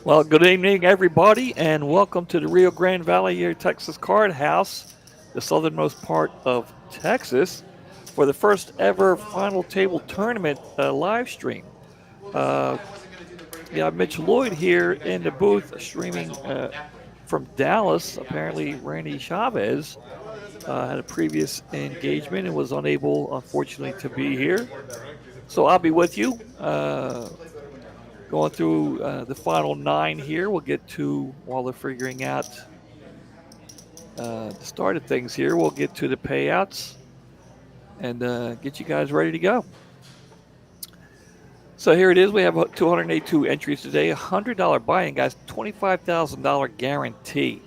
Well, good evening, everybody, and welcome to the Rio Grande Valley here, Texas Card House, the southernmost part of Texas, for the first ever final table tournament live stream. Uh, Mitch Lloyd here in the booth streaming from Dallas. Apparently, Randy Chavez had a previous engagement and was unable, unfortunately, to be here. So I'll be with you. Going through the final nine here. We'll get to, while they're figuring out the start of things here, we'll get to the payouts and get you guys ready to go. So here it is. We have 282 entries today. $100 buy-in, guys. $25,000 guarantee.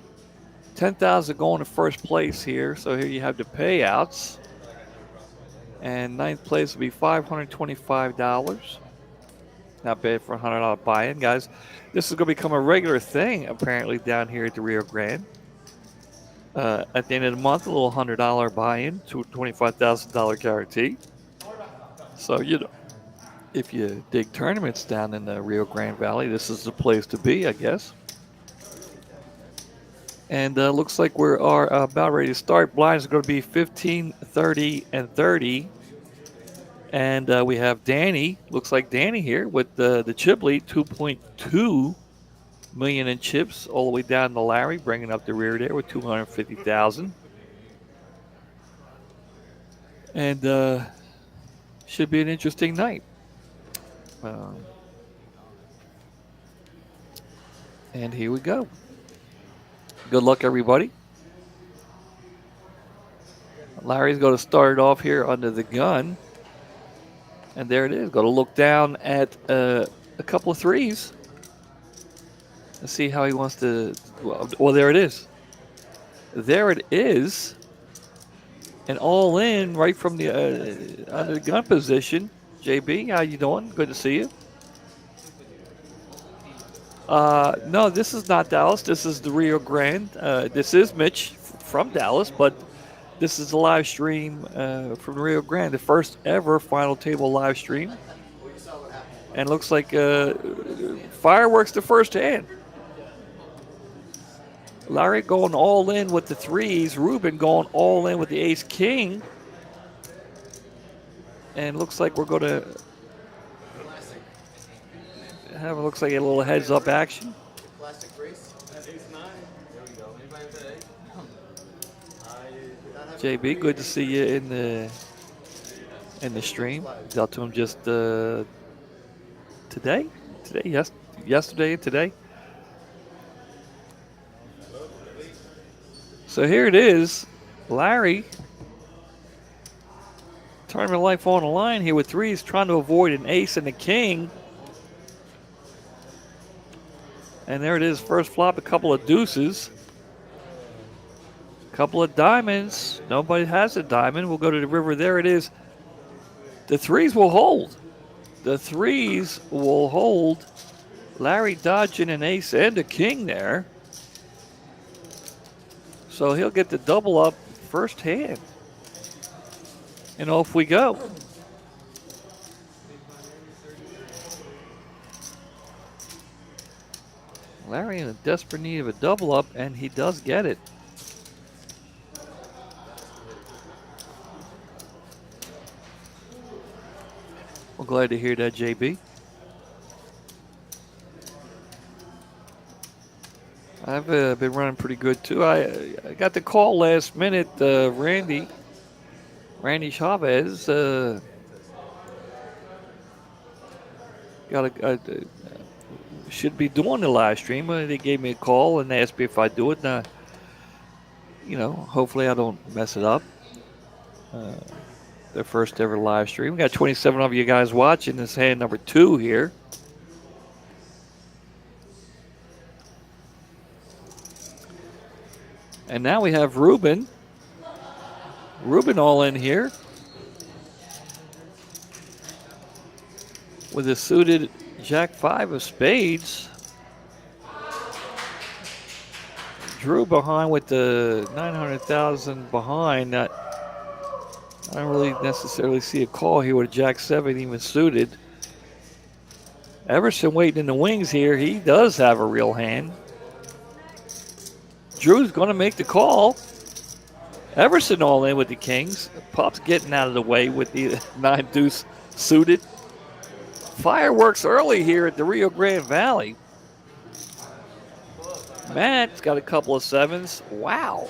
$10,000 going to first place here. So here you have the payouts. And ninth place will be $525. Not bad for a $100 buy-in, guys. This is going to become a regular thing, apparently, down here at the Rio Grande. At the end of the month, a little $100 buy-in to $25,000 guarantee. So, if you dig tournaments down in the Rio Grande Valley, this is the place to be, I guess. And looks like we are about ready to start. Blinds are going to be 15, 30, and 30. And we have Danny. Looks like Danny here with the chip lead, 2.2 million in chips, all the way down to Larry, bringing up the rear there with 250,000. And should be an interesting night. And here we go. Good luck, everybody. Larry's going to start it off here under the gun. And there it is. Going to look down at a couple of threes. Let's see how he wants to. Well, there it is. There it is. And all in right from the under the gun position. JB, how you doing? Good to see you. No, this is not Dallas. This is the Rio Grande. This is Mitch from Dallas, but this is a live stream from Rio Grande, the first ever final table live stream. And looks like fireworks the first hand. Larry going all in with the threes. Ruben going all in with the ace-king. And looks like we're going to have, looks like a little heads-up action. JB, good to see you in the stream. Dealt to him just yesterday and today. So here it is, Larry. Tournament life on the line here with threes, trying to avoid an ace and a king. And there it is, first flop, a couple of deuces. Couple of diamonds. Nobody has a diamond. We'll go to the river. There it is. The threes will hold. The threes will hold. Larry dodging an ace and a king there. So he'll get the double up first hand. And off we go. Larry in a desperate need of a double up, and he does get it. Well, glad to hear that, JB. I've been running pretty good, too. I got the call last minute, Randy Chavez. Should be doing the live stream. They gave me a call and asked me if I'd do it. Now, hopefully I don't mess it up. Their first ever live stream. We got 27 of you guys watching. This hand number 2 here. And now we have Ruben. Ruben all in here. With a suited Jack 5 of spades. Drew behind with the 900,000 behind. I don't really necessarily see a call here with Jack 7 even suited. Everson waiting in the wings here. He does have a real hand. Drew's going to make the call. Everson all in with the kings. Pop's getting out of the way with the 9 deuce suited. Fireworks early here at the Rio Grande Valley. Matt's got a couple of 7s. Wow.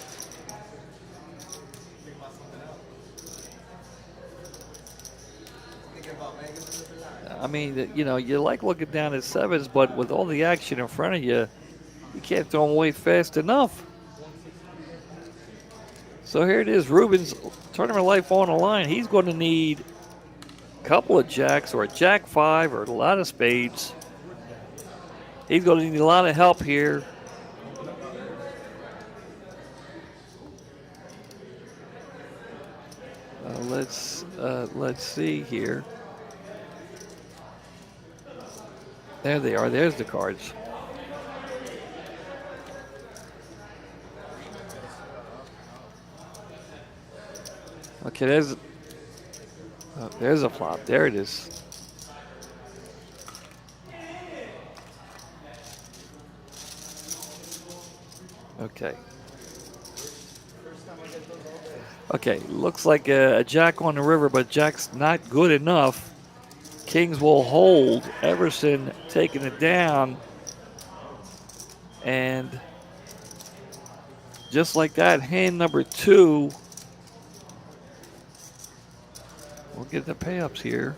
I mean, you know, you like looking down at 7s, but with all the action in front of you, you can't throw them away fast enough. So here it is. Ruben's tournament life on the line. He's going to need a couple of jacks or a jack 5 or a lot of spades. He's going to need a lot of help here. Let's see here. There they are. There's the cards. Okay, there's a flop. There it is. Okay. Okay, looks like a jack on the river, but jack's not good enough. Kings will hold. Everson taking it down. And just like that, hand number 2. We'll get the pay-ups here.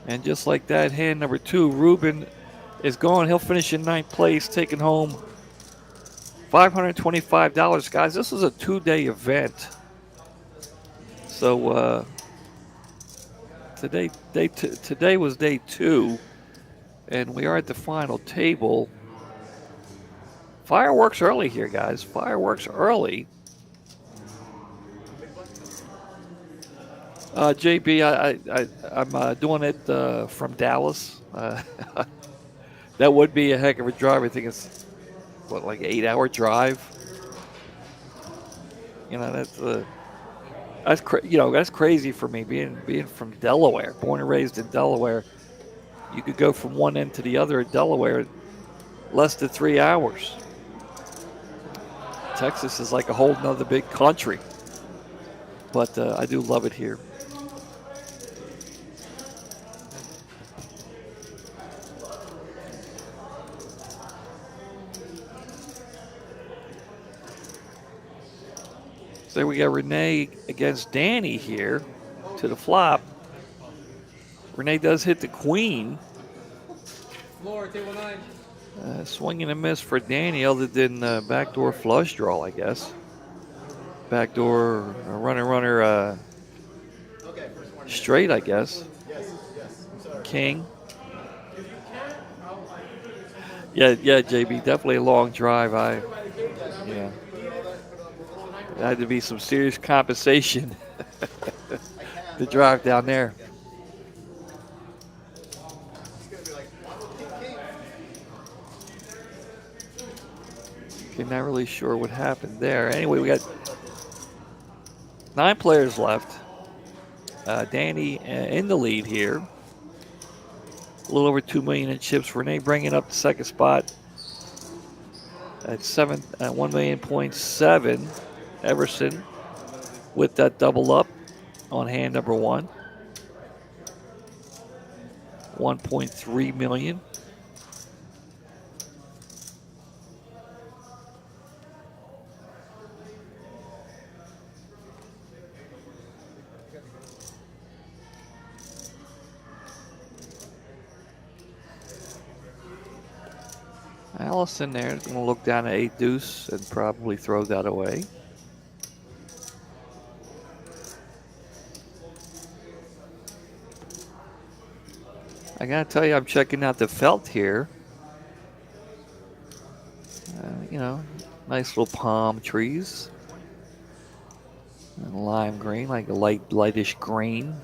And just like that, hand number 2, Ruben is gone. He'll finish in 9th place, taking home $525. Guys, this is a 2-day event. So today was day 2, and we are at the final table. Fireworks early here, guys. Fireworks early. JB, I'm doing it from Dallas. That would be a heck of a drive. I think it's like an 8-hour drive. You know, that's crazy for me being from Delaware, born and raised in Delaware. You could go from one end to the other in Delaware in less than 3 hours. Texas is like a whole nother big country, but I do love it here. So we got Renee against Danny here to the flop. Renee does hit the queen. Floor, table 9. Swing and a miss for Danny, other than backdoor flush draw, I guess. Backdoor runner straight, I guess. King. Yeah, JB, definitely a long drive. Yeah. There had to be some serious compensation to drive down there. Okay, not really sure what happened there. Anyway, we got 9 players left. Danny in the lead here. A little over 2 million in chips. Renee bringing up the second spot at 1,000,000.7. Everson with that double up on hand number 1. 1.3 million. Allison there is going to look down at 8 deuce and probably throw that away. I got to tell you, I'm checking out the felt here. Nice little palm trees. And lime green, like a lightish green.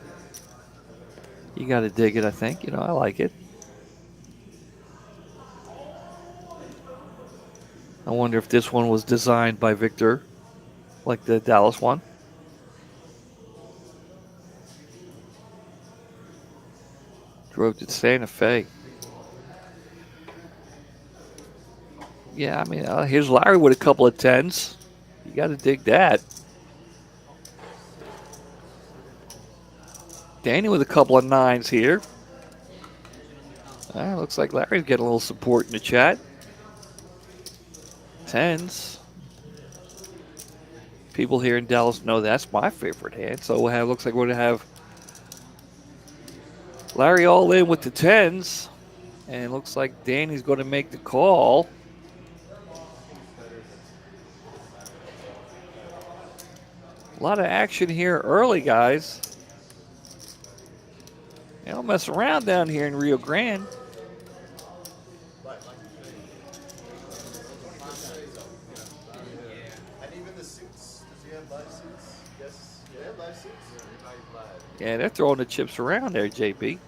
You got to dig it, I think. I like it. I wonder if this one was designed by Victor, like the Dallas one. Drove to Santa Fe. Yeah, I mean, here's Larry with a couple of tens. You got to dig that. Danny with a couple of nines here. Looks like Larry's getting a little support in the chat. Tens. People here in Dallas know that's my favorite hand. So looks like we're going to have Larry all in with the tens. And it looks like Danny's going to make the call. A lot of action here early, guys. They don't mess around down here in Rio Grande. Yeah, they're throwing the chips around there, JB.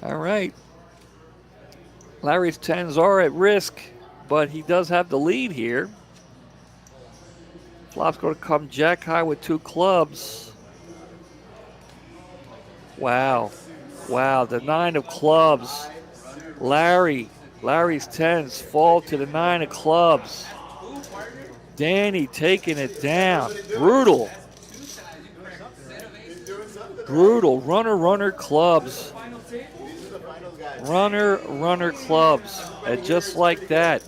All right. Larry's tens are at risk, but he does have the lead here. Flop's going to come jack high with two clubs. Wow. Wow, the nine of clubs. Larry's tens fall to the nine of clubs. Danny taking it down. Brutal. Brutal. Runner clubs. Runner clubs. And just like that,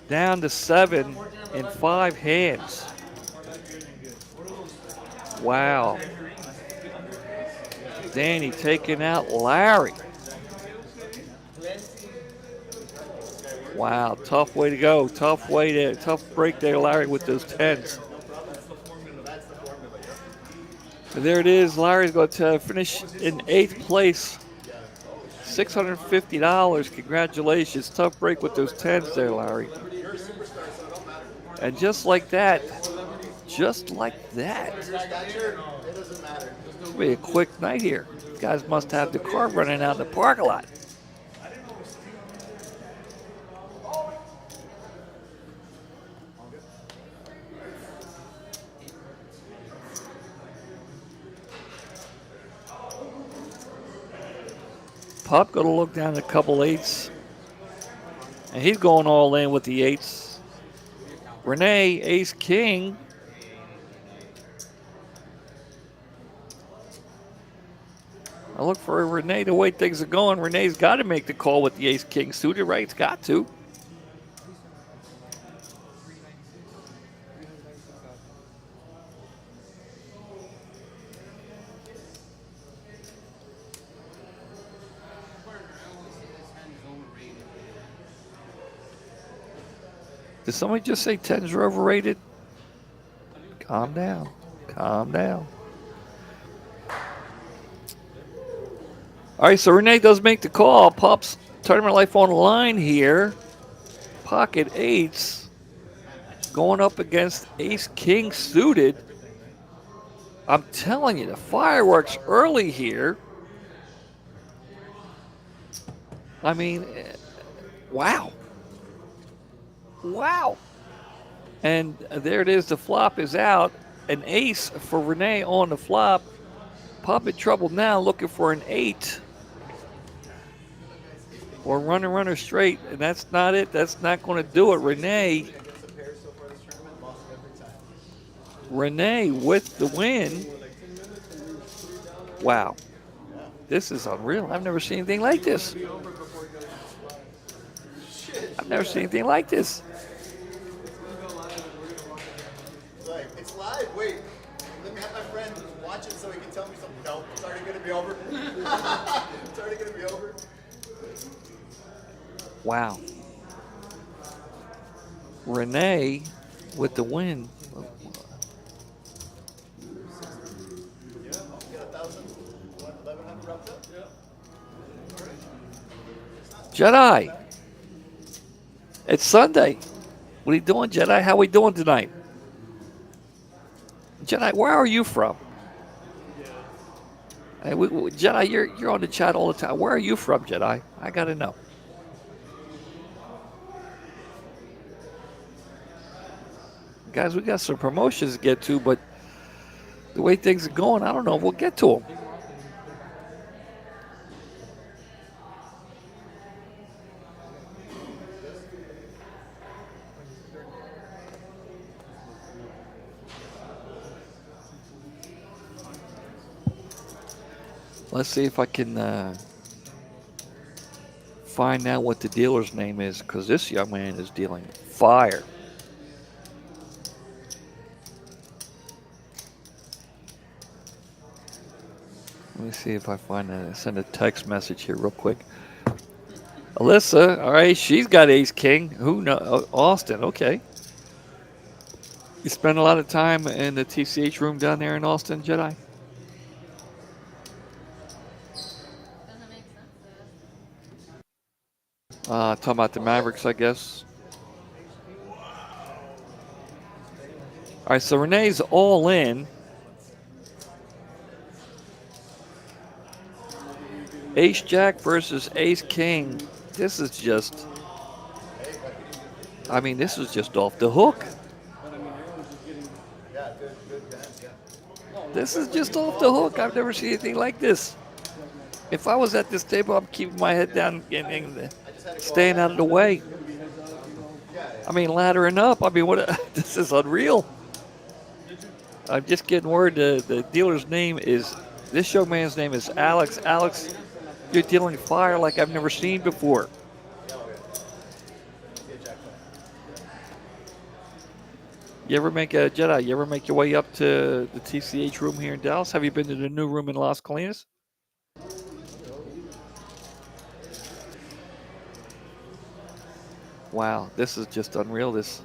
down to 7 in 5 hands. Wow. Danny taking out Larry. Wow, tough way to go. Tough break there, Larry, with those tens. And there it is. Larry's going to finish in 8th place. $650. Congratulations. Tough break with those tens there, Larry. And just like that, it's going to be a quick night here. You guys must have the car running out in the parking lot. Pup going to look down at a couple eights. And he's going all in with the eights. Renee, ace, king. I look for Renee the way things are going. Renee's got to make the call with the ace, king suited, right? It's got to. Did somebody just say tens are overrated? Calm down. Calm down. All right, so Renee does make the call. Pop's tournament life on the line here. Pocket eights going up against ace-king suited. I'm telling you, the fireworks early here. I mean, wow. Wow. And there it is. The flop is out. An ace for Renee on the flop. Pop in trouble now, looking for an 8. Or runner straight. And that's not it. That's not going to do it. Renee with the win. Wow. This is unreal. I've never seen anything like this. It's live. Wait. Let me have my friend watch it so he can tell me something. No, it's already going to be over. It's already going to be over. Wow. Renee with the win. Jedi. It's Sunday. What are you doing, Jedi? How are we doing tonight? Jedi, where are you from? Hey, Jedi, you're on the chat all the time. Where are you from, Jedi? I got to know. Guys, we got some promotions to get to, but The way things are going, I don't know if we'll get to them. Let's see if I can find out what the dealer's name is, because this young man is dealing fire. Let me see if I send a text message here real quick. Alyssa, all right, she's got ace king. Who knows? Austin, okay. You spend a lot of time in the TCH room down there in Austin, Jedi? Talking about the Mavericks, I guess. All right, so Renee's all in. Ace Jack versus Ace King. This is just, I mean, this is just off the hook. This is just off the hook. I've never seen anything like this. If I was at this table, I'm keeping my head down and staying out of the way. I mean, laddering up. I mean, what? This is unreal. I'm just getting word the dealer's name is, this young man's name is Alex. Alex, you're dealing fire like I've never seen before. You ever make a Jedi? You ever make your way up to the TCH room here in Dallas? Have you been to the new room in Las Colinas? Wow, this is just unreal. This.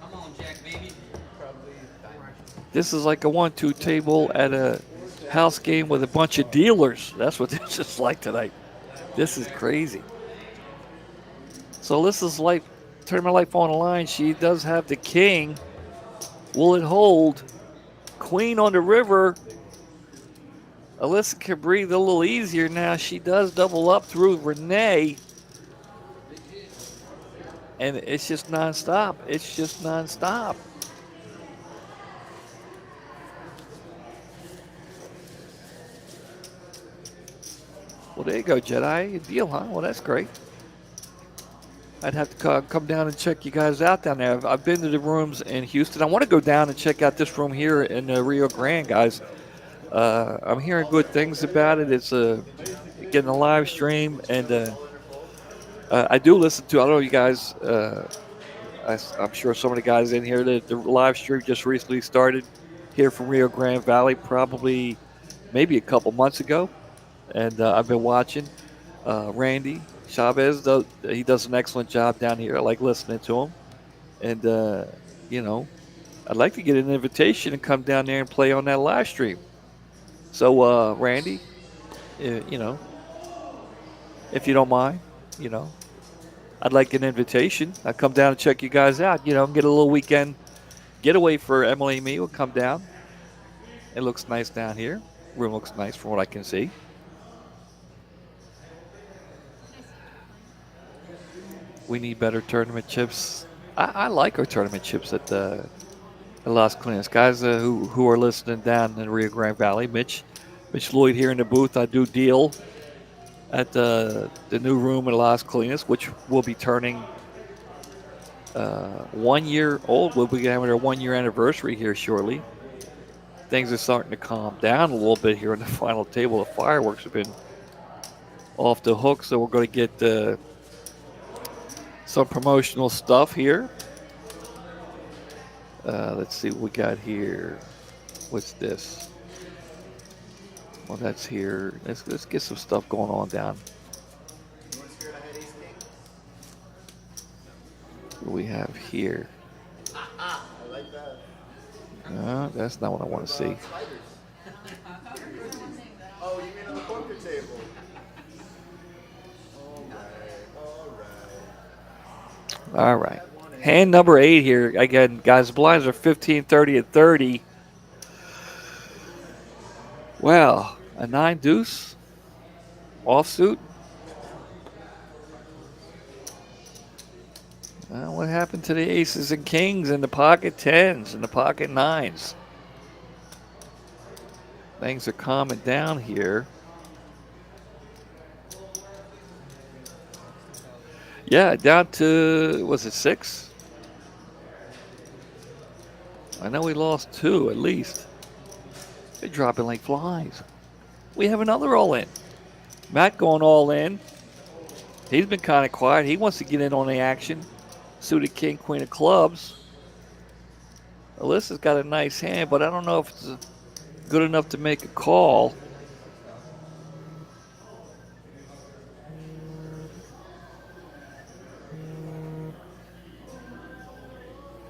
Come on, Jack, baby. This is like a 1-2 table at a house game with a bunch of dealers. That's what this is like tonight. This is crazy. So this is like tournament life on the line. She does have the king. Will it hold? Queen on the river. Alyssa can breathe a little easier now. She does double up through Renee. And it's just nonstop. It's just nonstop. Well, there you go, Jedi. A deal, huh? Well, that's great. I'd have to come down and check you guys out down there. I've been to the rooms in Houston. I want to go down and check out this room here in Rio Grande, guys. I'm hearing good things about it. It's getting a live stream, and I do listen to, I don't know you guys, I'm sure some of the guys in here, the live stream just recently started here from Rio Grande Valley, probably maybe a couple months ago. And I've been watching. Randy Chavez, he does an excellent job down here. I like listening to him. And, you know, I'd like to get an invitation and come down there and play on that live stream. So, Randy, you know, if you don't mind, you know, I'd like an invitation. I'd come down and check you guys out, you know, get a little weekend getaway for Emily and me. We'll come down. It looks nice down here. Room looks nice from what I can see. We need better tournament chips. I like our tournament chips at Las Colinas. Guys who are listening down in the Rio Grande Valley, Mitch Lloyd here in the booth. I do deal at the new room at Las Colinas, which will be turning 1 year old. We'll be having our 1 year anniversary here shortly. Things are starting to calm down a little bit here on the final table. The fireworks have been off the hook, so we're going to get some promotional stuff here. Let's see what we got here. What's this? Well, that's here. Let's get some stuff going on down. What do we have here? I like that. No, that's not what I want to see. Oh, you mean on the poker table? All right. Hand number 8 here. Again, guys, the blinds are 15, 30, and 30. Wow. A 9 deuce. Offsuit. What happened to the aces and kings and the pocket tens and the pocket nines? Things are calming down here. Yeah, down to, was it 6? I know we lost 2 at least. They're dropping like flies. We have another all in. Matt going all in. He's been kind of quiet. He wants to get in on the action. Suited king, queen of clubs. Alyssa's got a nice hand, but I don't know if it's good enough to make a call.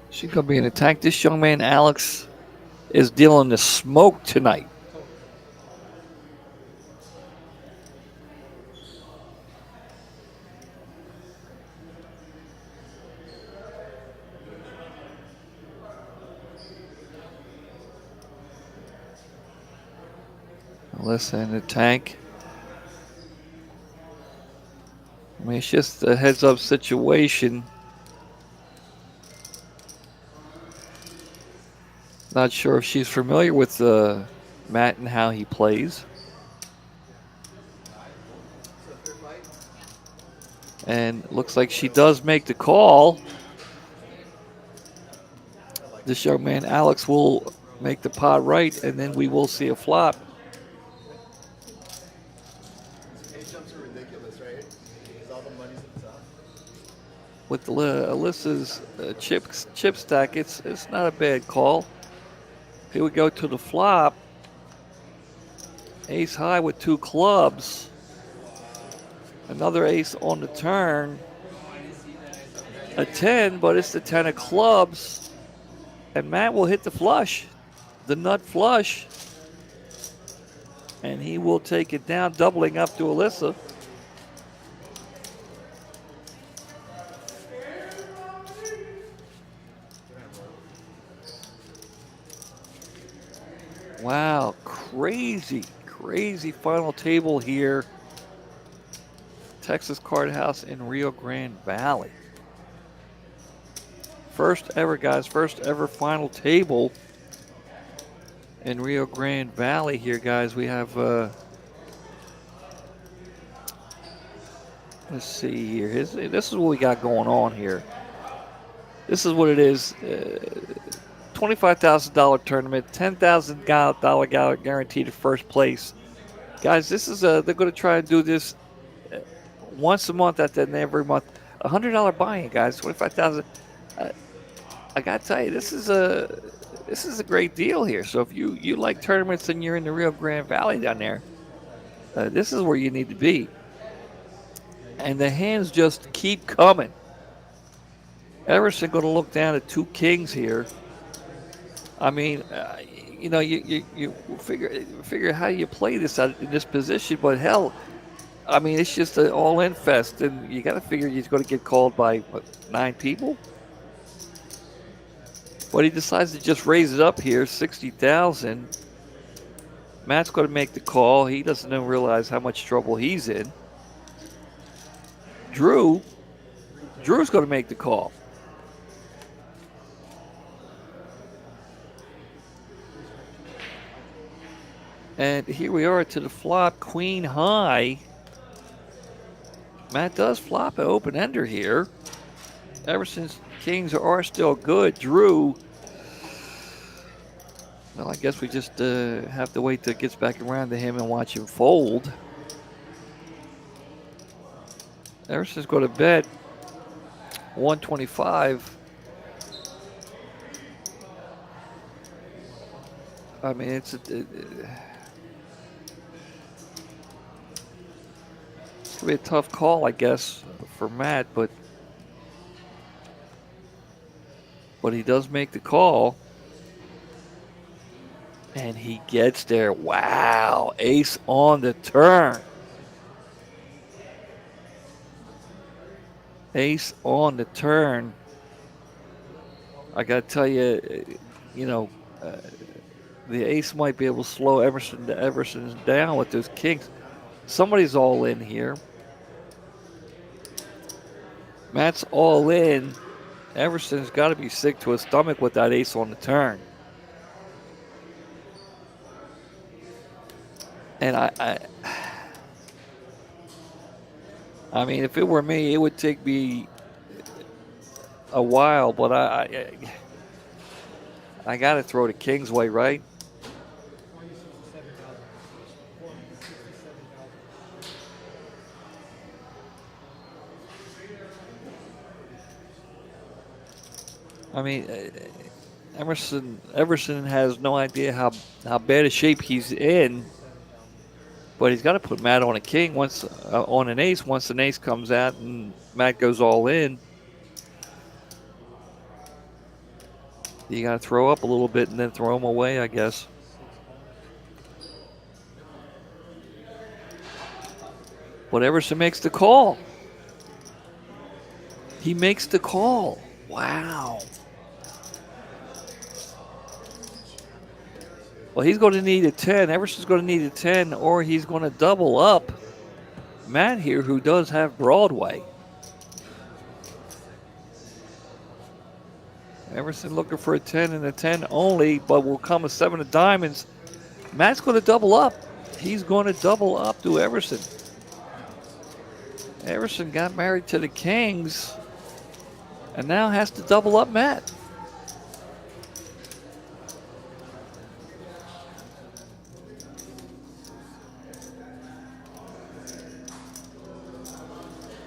She's going to be in attack. This young man, Alex, is dealing the smoke tonight. Alyssa in the tank. I mean, it's just a heads-up situation. Not sure if she's familiar with Matt and how he plays. And looks like she does make the call. This young man, Alex, will make the pot right, and then we will see a flop. These jumps are ridiculous, right? Because all the money's at the top. With Alyssa's chip stack, it's not a bad call. Here we go to the flop. Ace high with 2 clubs. Another ace on the turn. A 10, but it's the 10 of clubs. And Matt will hit the flush, the nut flush. And he will take it down, doubling up to Alyssa. Wow, crazy final table here. Texas Card House in Rio Grande Valley. First ever, guys, first ever final table in Rio Grande Valley here, guys. We have, let's see here. This is what we got going on here. This is what it is. $25,000 tournament, $10,000 guaranteed to first place. Guys, this is they're going to try and do this once a month at the end of every month. $100 buy-in, guys, 25,000. I got to tell you, this is a great deal here. So if you like tournaments and you're in the Rio Grande Valley down there, this is where you need to be. And the hands just keep coming. Everson going to look down at 2 kings here. I mean, you figure how you play this out in this position, but hell, I mean, it's just an all-in fest, and you got to figure you're going to get called by 9 people. But he decides to just raise it up here, 60,000. Matt's going to make the call. He doesn't even realize how much trouble he's in. Drew's going to make the call. And here we are to the flop, queen high. Matt does flop an open ender here. Everson's kings are still good. Drew, well, I guess we just have to wait till it gets back around to him and watch him fold. Everson's going to bet 125. I mean, it's going to be a tough call, I guess, for Matt, but he does make the call. And he gets there. Wow, ace on the turn. Ace on the turn. I got to tell you, the ace might be able to slow Everson down with those kings. Somebody's all in here. Matt's all in. Everson's got to be sick to his stomach with that ace on the turn. And I mean, if it were me, it would take me a while, but I got to throw the king's way, right? I mean, Everson has no idea how bad a shape he's in, but he's got to put Matt on a king once on an ace. Once an ace comes out and Matt goes all in, you got to throw up a little bit and then throw him away, I guess. But Everson makes the call. He makes the call. Wow. Well, he's going to need a 10. Everson's going to need a 10, or he's going to double up Matt here, who does have Broadway. Everson looking for a 10 and a 10 only, but will come a 7 of diamonds. Matt's going to double up. He's going to double up to Everson. Everson got married to the Kings and now has to double up Matt.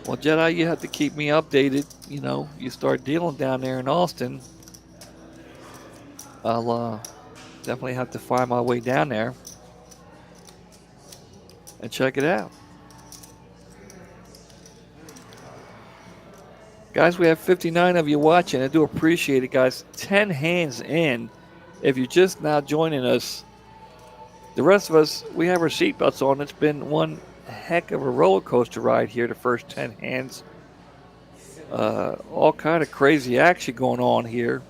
Well, Jedi, you have to keep me updated. You know, you start dealing down there in Austin, I'll definitely have to find my way down there and check it out. Guys, we have 59 of you watching. I do appreciate it, guys. 10 hands in. If you're just now joining us, the rest of us, we have our seatbelts on. It's been one heck of a roller coaster ride here, the first 10 hands. All kind of crazy action going on here.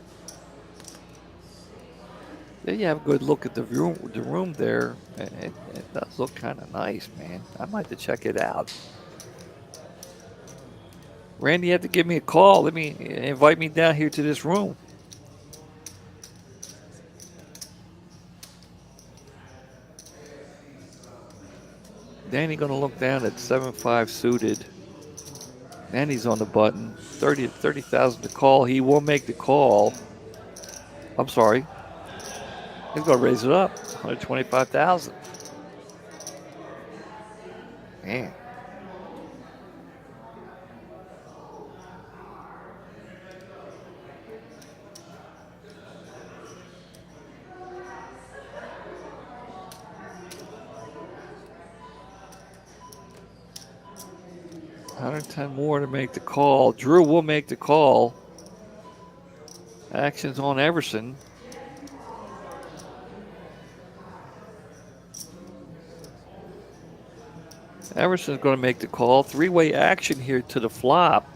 There you have a good look at the room there. It does look kind of nice, man. I might have to check it out. Randy, you have to give me a call. Invite me down here to this room. Danny going to look down at 7-5 suited. Danny's on the button. 30,000 to call. He will make the call. I'm sorry. He's going to raise it up. 125,000. Man. $110 more to make the call. Drew will make the call. Action's on Everson. Everson's going to make the call. Three-way action here to the flop.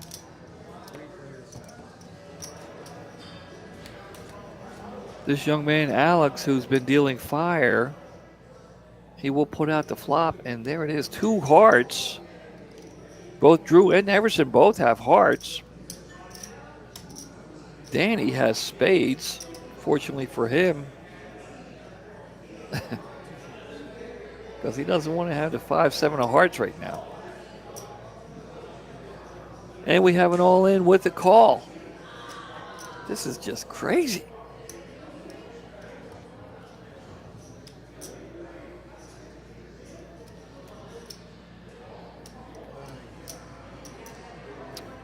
This young man, Alex, who's been dealing fire, he will put out the flop, and there it is. 2 hearts. Both Drew and Everson both have hearts. Danny has spades, fortunately for him. Because he doesn't want to have the 5-7 of hearts right now. And we have an all-in with the call. This is just crazy.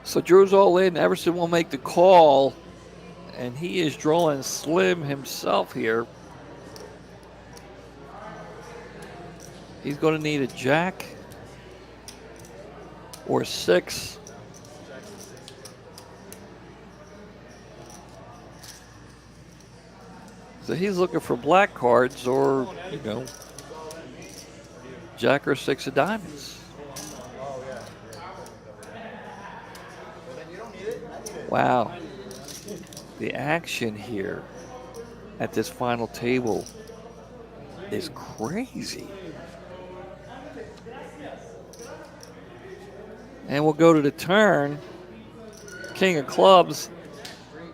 So Drew's all in. Everson will make the call. And he is drawing slim himself here. He's going to need a jack or 6. So he's looking for black cards or, jack or 6 of diamonds. Wow. The action here at this final table is crazy. And we'll go to the turn. King of clubs.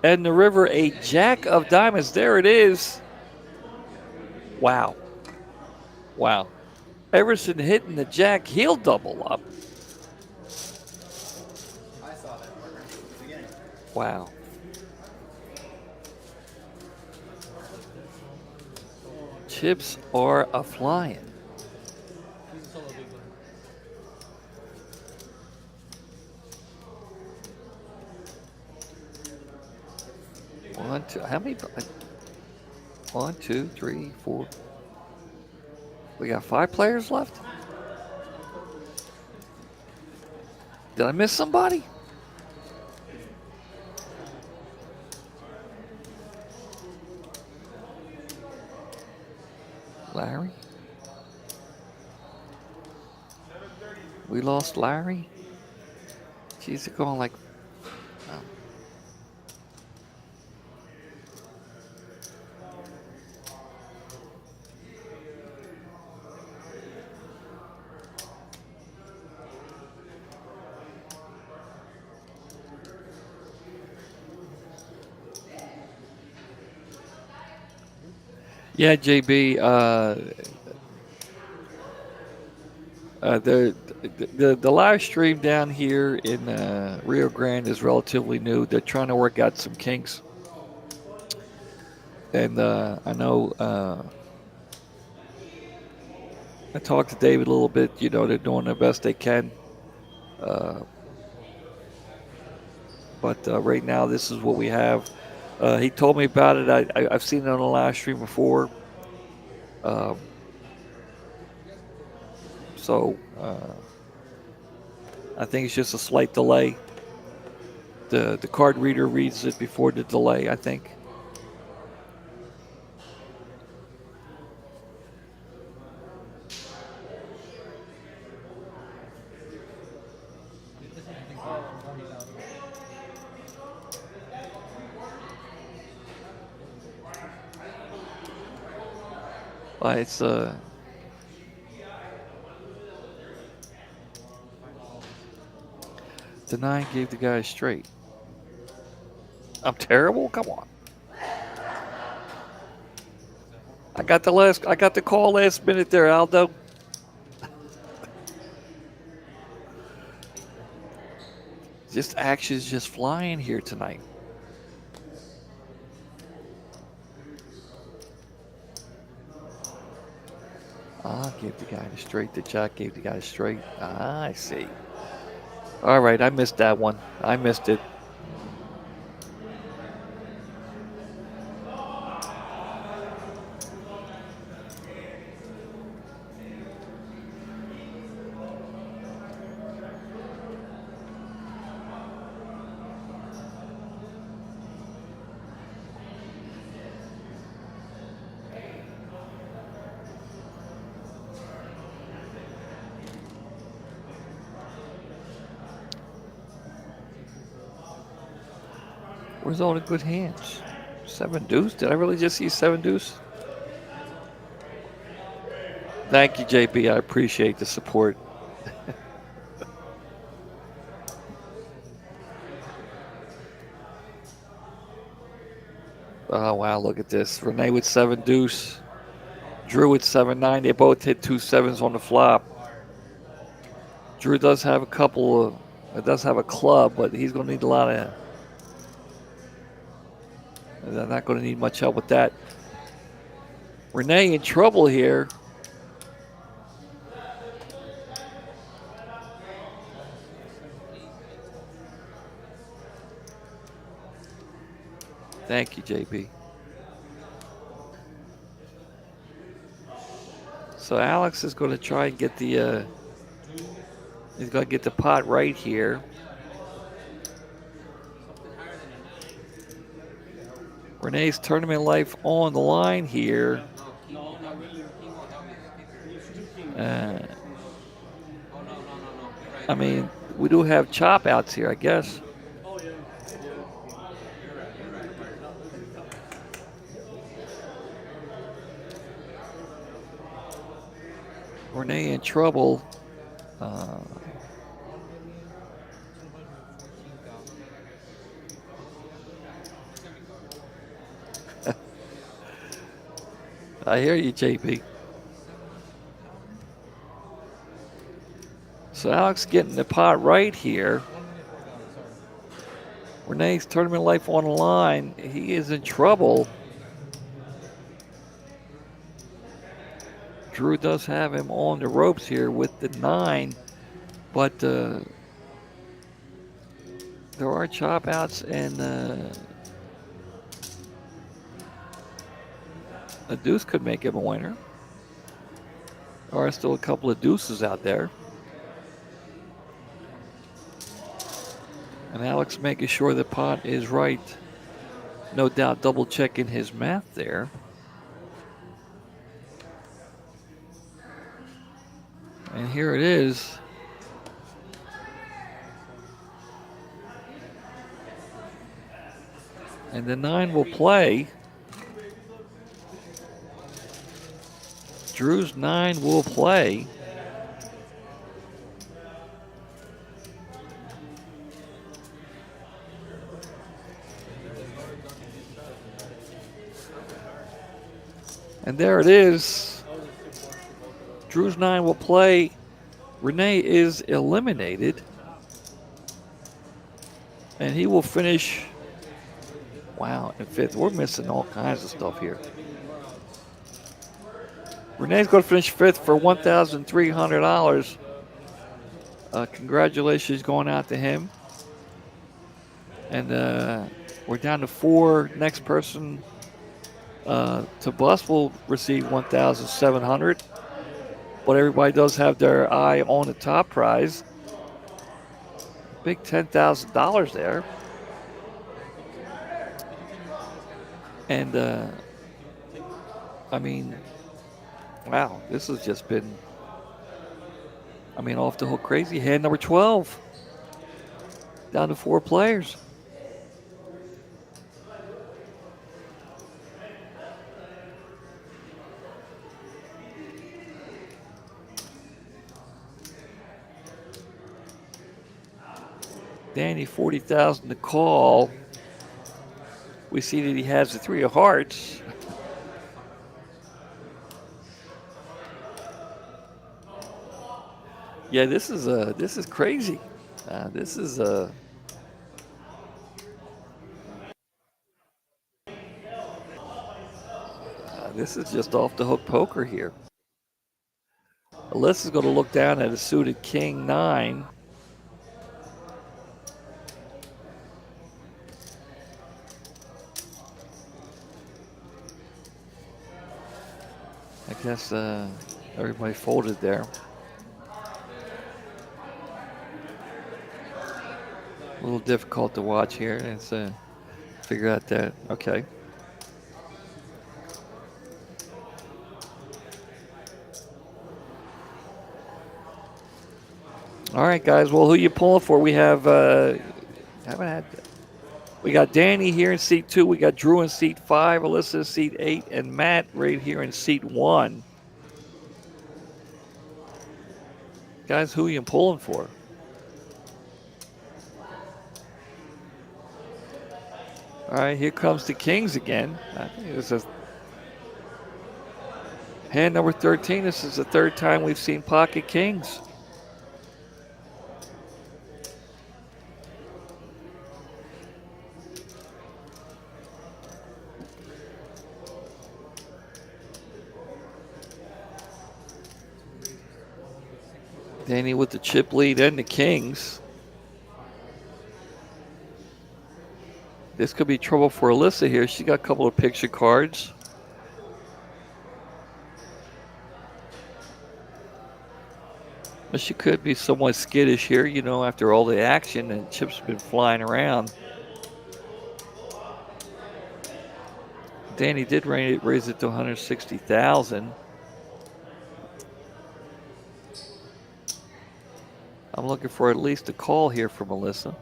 and the river a jack of diamonds. There it is. Wow. Wow. Everson hitting the jack, he'll double up. I saw that partner at the beginning. Wow. Chips are a flying. He's a solo big one. 1, 2, how many? 1, 2, 3, 4. We got 5 players left. Did I miss somebody? Larry? We lost Larry? Jeez, they're going like. Oh. Yeah, JB. The live stream down here in Rio Grande is relatively new. They're trying to work out some kinks, and I know I talked to David a little bit. You know, they're doing the best they can, but right now this is what we have. He told me about it. I've seen it on the live stream before. So I think it's just a slight delay. The card reader reads it before the delay, I think. It's the 9 gave the guy straight. I'm terrible. Come on. I got the call last minute there, Aldo. Just action's just flying here tonight. Gave the guy the straight. The jack gave the guy straight. I see. All right, I missed that one. I missed it. Where's all the good hands? 7 deuce? Did I really just see 7 deuce? Thank you, JB. I appreciate the support. Oh, wow. Look at this. Renee with 7 deuce. Drew with 7-9. They both hit 2 7s on the flop. Drew does have a couple of, does have a club, but he's going to need a lot of. They're not going to need much help with that. Renee in trouble here. Thank you, JB. So Alex is going to try and get the. He's going to get the pot right here. Renee's tournament life on the line here. I mean, we do have chop outs here, I guess. Renee in trouble. I hear you, JP. So Alex getting the pot right here. 1 minute $4, sorry. Renee's tournament life on the line. He is in trouble. Drew does have him on the ropes here with the 9, but there are chop outs and a deuce could make him a winner. There are still a couple of deuces out there. And Alex making sure the pot is right. No doubt double checking his math there. And here it is. And the 9 will play. Drew's 9 will play. And there it is. Drew's 9 will play. Renee is eliminated. And he will finish, wow, in 5th. We're missing all kinds of stuff here. Renee's going to finish 5th for $1,300. Congratulations going out to him. And we're down to 4. Next person to bust will receive $1,700. But everybody does have their eye on the top prize. Big $10,000 there. And, I mean, wow, this has just been, off the hook crazy. Hand number 12. Down to 4 players. Danny, 40,000 to call. We see that he has the 3 of hearts. Yeah, this is crazy. This is just off the hook poker here. Alyssa's going to look down at a suited king 9. I guess everybody folded there. A little difficult to watch here. It's figure out that. Okay. All right, guys. Well, who you pulling for? We have we got Danny here in seat 2. We got Drew in seat 5, Alyssa in seat 8, and Matt right here in seat 1. Guys, who are you pulling for? All right, here comes the Kings again. I think this is hand number 13. This is the 3rd time we've seen pocket Kings. Danny with the chip lead and the Kings. This could be trouble for Alyssa here. She got a couple of picture cards. But she could be somewhat skittish here, after all the action and chips been flying around. Danny did raise it to 160,000. I'm looking for at least a call here from Alyssa.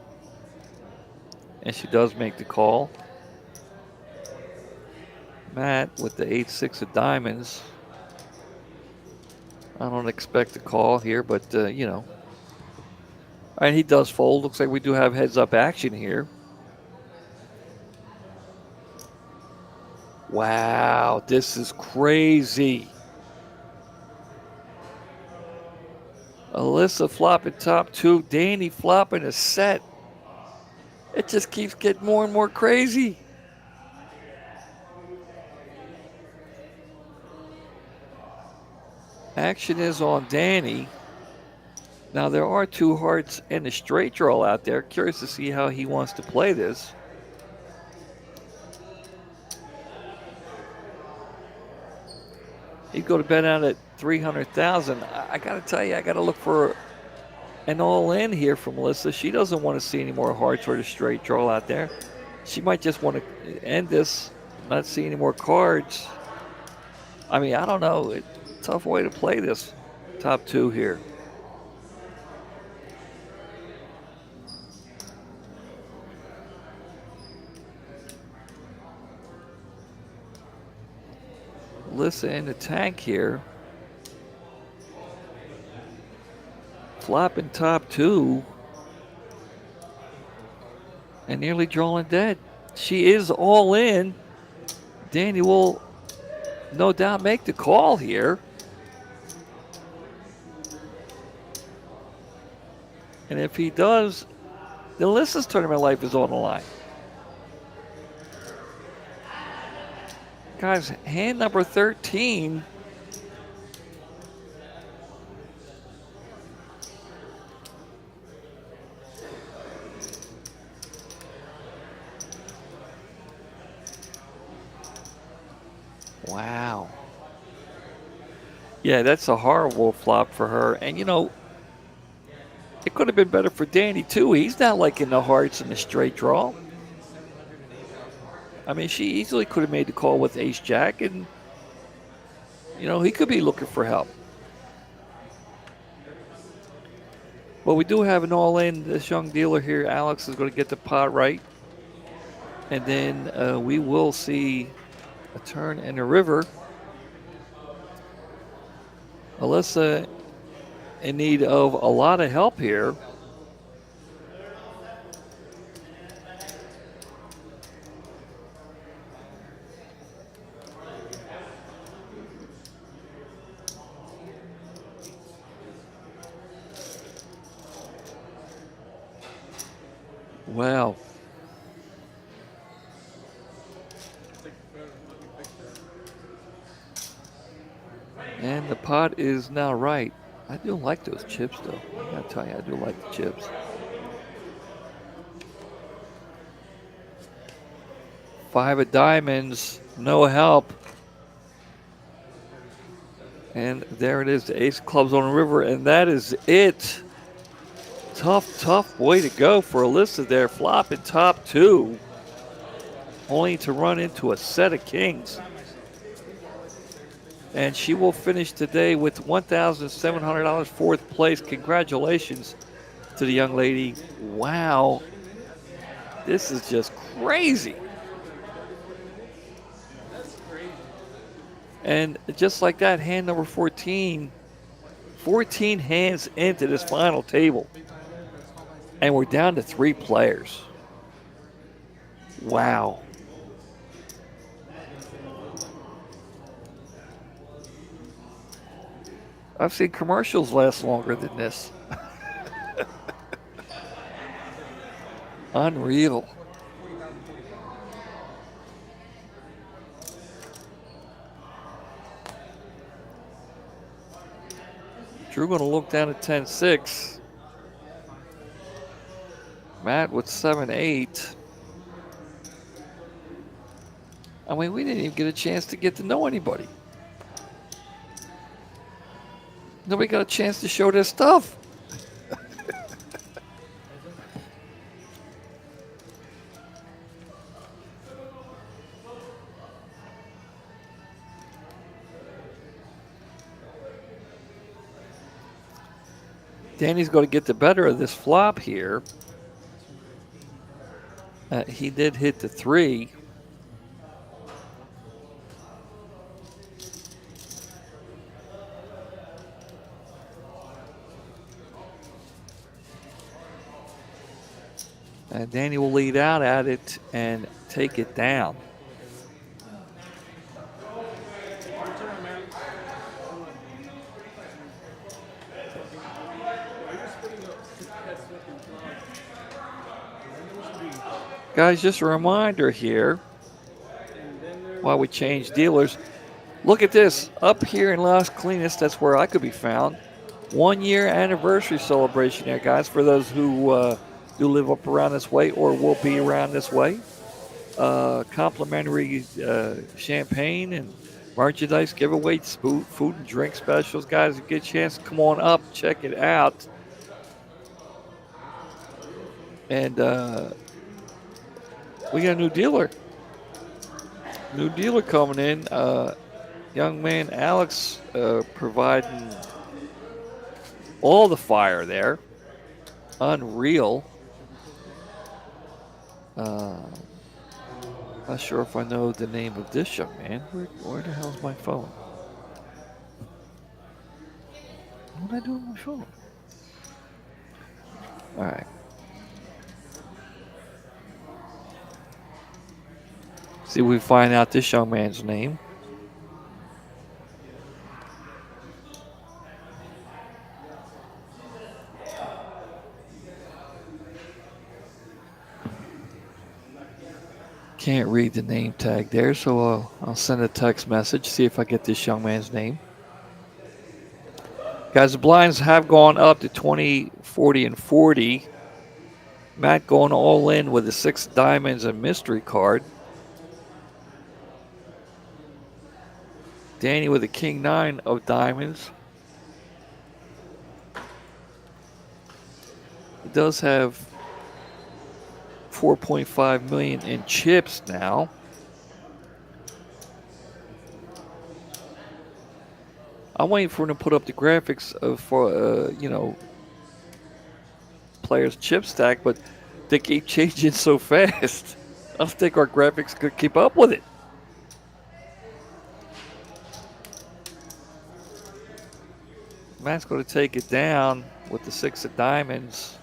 And she does make the call. Matt with the 8-6 of diamonds. I don't expect a call here, but, All right, he does fold. Looks like we do have heads-up action here. Wow, this is crazy. Alyssa flopping top 2, Danny flopping a set. It just keeps getting more and more crazy. Action is on Danny. Now, there are 2 hearts and a straight draw out there. Curious to see how he wants to play this. He'd go to bet out at 300,000. I got to tell you, I got to look for an all-in here from Melissa. She doesn't want to see any more hearts or the straight draw out there. She might just want to end this, not see any more cards. I mean, I don't know. Tough way to play this top 2 here. Melissa in the tank here. Flopping top 2. And nearly drawing dead. She is all in. Danny will no doubt make the call here. And if he does, then Alyssa's tournament life is on the line. Guys, hand number 13. Wow. Yeah, that's a horrible flop for her. And, you know, it could have been better for Danny, too. He's not like in the hearts and the straight draw. I mean, she easily could have made the call with ace-jack, and, you know, he could be looking for help. Well, we do have an all-in. This young dealer here, Alex, is going to get the pot right. And then we will see a turn in the river. Alyssa in need of a lot of help here. Wow. And the pot is now right. I do like those chips, though. I gotta tell you, I do like the chips. 5 of diamonds, no help. And there it is, the ace of clubs on the river, and that is it. Tough way to go for Alyssa there, flopping top 2, only to run into a set of kings. And she will finish today with $1,700, 4th place. Congratulations to the young lady. Wow, this is just crazy. And just like that, hand number 14, 14 hands into this final table. And we're down to 3 players. Wow. I've seen commercials last longer than this. Unreal. Drew going to look down at 10-6. Matt with 7-8. I mean, we didn't even get a chance to get to know anybody. Nobody got a chance to show their stuff. Danny's going to get the better of this flop here. He did hit the 3. And Danny will lead out at it and take it down. Guys, just a reminder here while we change dealers. Look at this. Up here in Las Colinas, that's where I could be found. 1 year anniversary celebration there, guys, for those who do live up around this way or will be around this way. Complimentary champagne and merchandise giveaways, food and drink specials. Guys, if you get a chance, come on up, check it out. And we got a new dealer. New dealer coming in. Young man Alex providing all the fire there. Unreal. Not sure if I know the name of this young man. Where the hell's my phone? What did I do with my phone? All right. See if we find out this young man's name. Can't read the name tag there, so I'll send a text message, see if I get this young man's name. Guys, the blinds have gone up to 20, 40, and 40. Matt going all in with the 6 diamonds and mystery card. Danny with the king 9 of diamonds. It does have 4.5 million in chips now. I'm waiting for him to put up the graphics for players' chip stack, but they keep changing so fast. I don't think our graphics could keep up with it. Matt's going to take it down with the 6 of diamonds.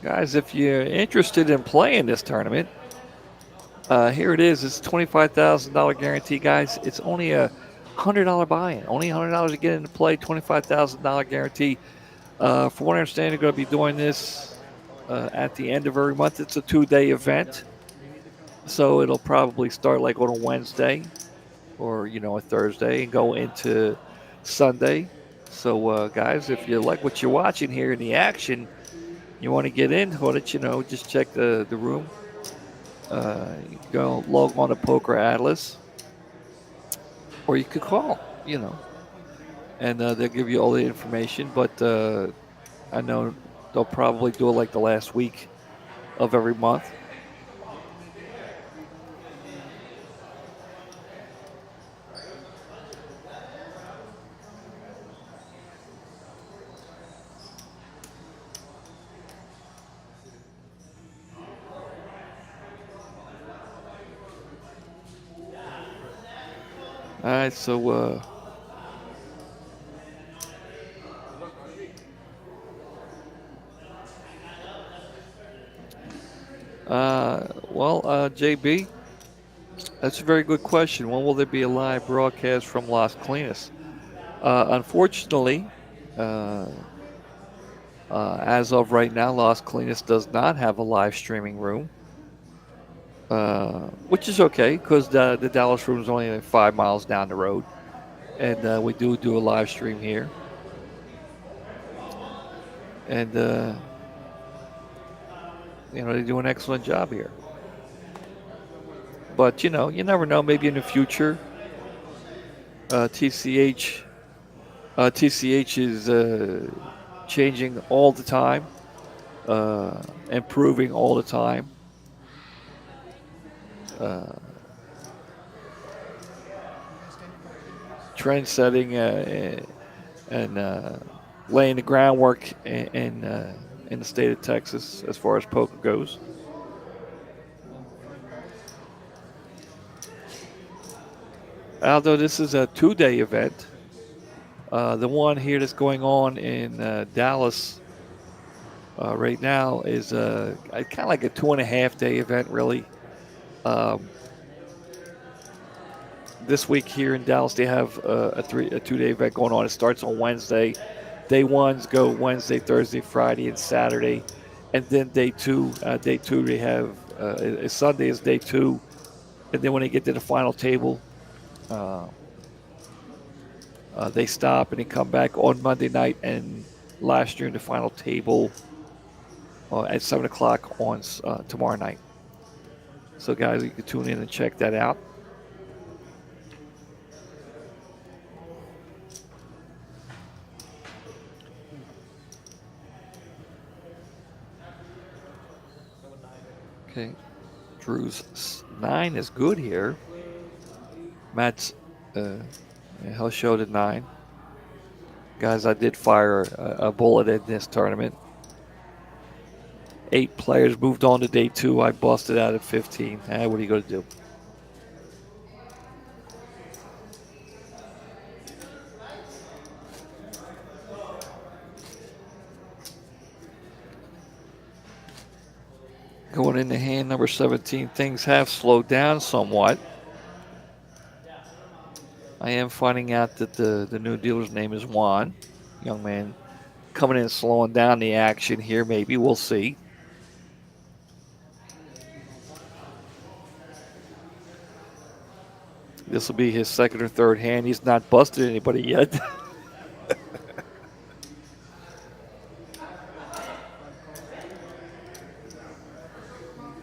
Guys, if you're interested in playing this tournament, here it is. It's $25,000 guarantee, guys. It's only a $100 buy-in. Only $100 to get into play. $25,000 guarantee. From what I understand, they're going to be doing this at the end of every month. It's a 2-day event, so it'll probably start like on a Wednesday or a Thursday and go into Sunday. So, guys, if you like what you're watching here in the action, you want to get into it, just check the room. You can go log on to Poker Atlas, or you could call, and they'll give you all the information. But I know they'll probably do it like the last week of every month. All right, so JB, that's a very good question. When will there be a live broadcast from Las Colinas? Unfortunately, as of right now, Las Colinas does not have a live streaming room, which is okay because the Dallas room is only like 5 miles down the road, and we do a live stream here. And they do an excellent job here. But you never know. Maybe in the future, TCH is changing all the time, improving all the time. Trend setting and laying the groundwork in the state of Texas as far as poker goes. Although this is a 2-day event, the one here that's going on in Dallas right now is kind of like a 2.5 day event, really. Um, this week here in Dallas, they have a 2 day event going on. It starts on Wednesday. Day ones go Wednesday, Thursday, Friday, and Saturday, and then day two they have Sunday is day two, and then when they get to the final table, uh, they stop and they come back on Monday night. And last year in the final table at 7 o'clock on tomorrow night. So guys, you can tune in and check that out. Okay, Drew's 9 is good here. Matt's he'll show the 9. Guys, I did fire a bullet in this tournament. 8 players moved on to day 2. I busted out at 15. What are you going to do? Going into hand number 17, things have slowed down somewhat. I am finding out that the new dealer's name is Juan. Young man coming in and slowing down the action here, maybe. We'll see. This will be his second or third hand. He's not busted anybody yet.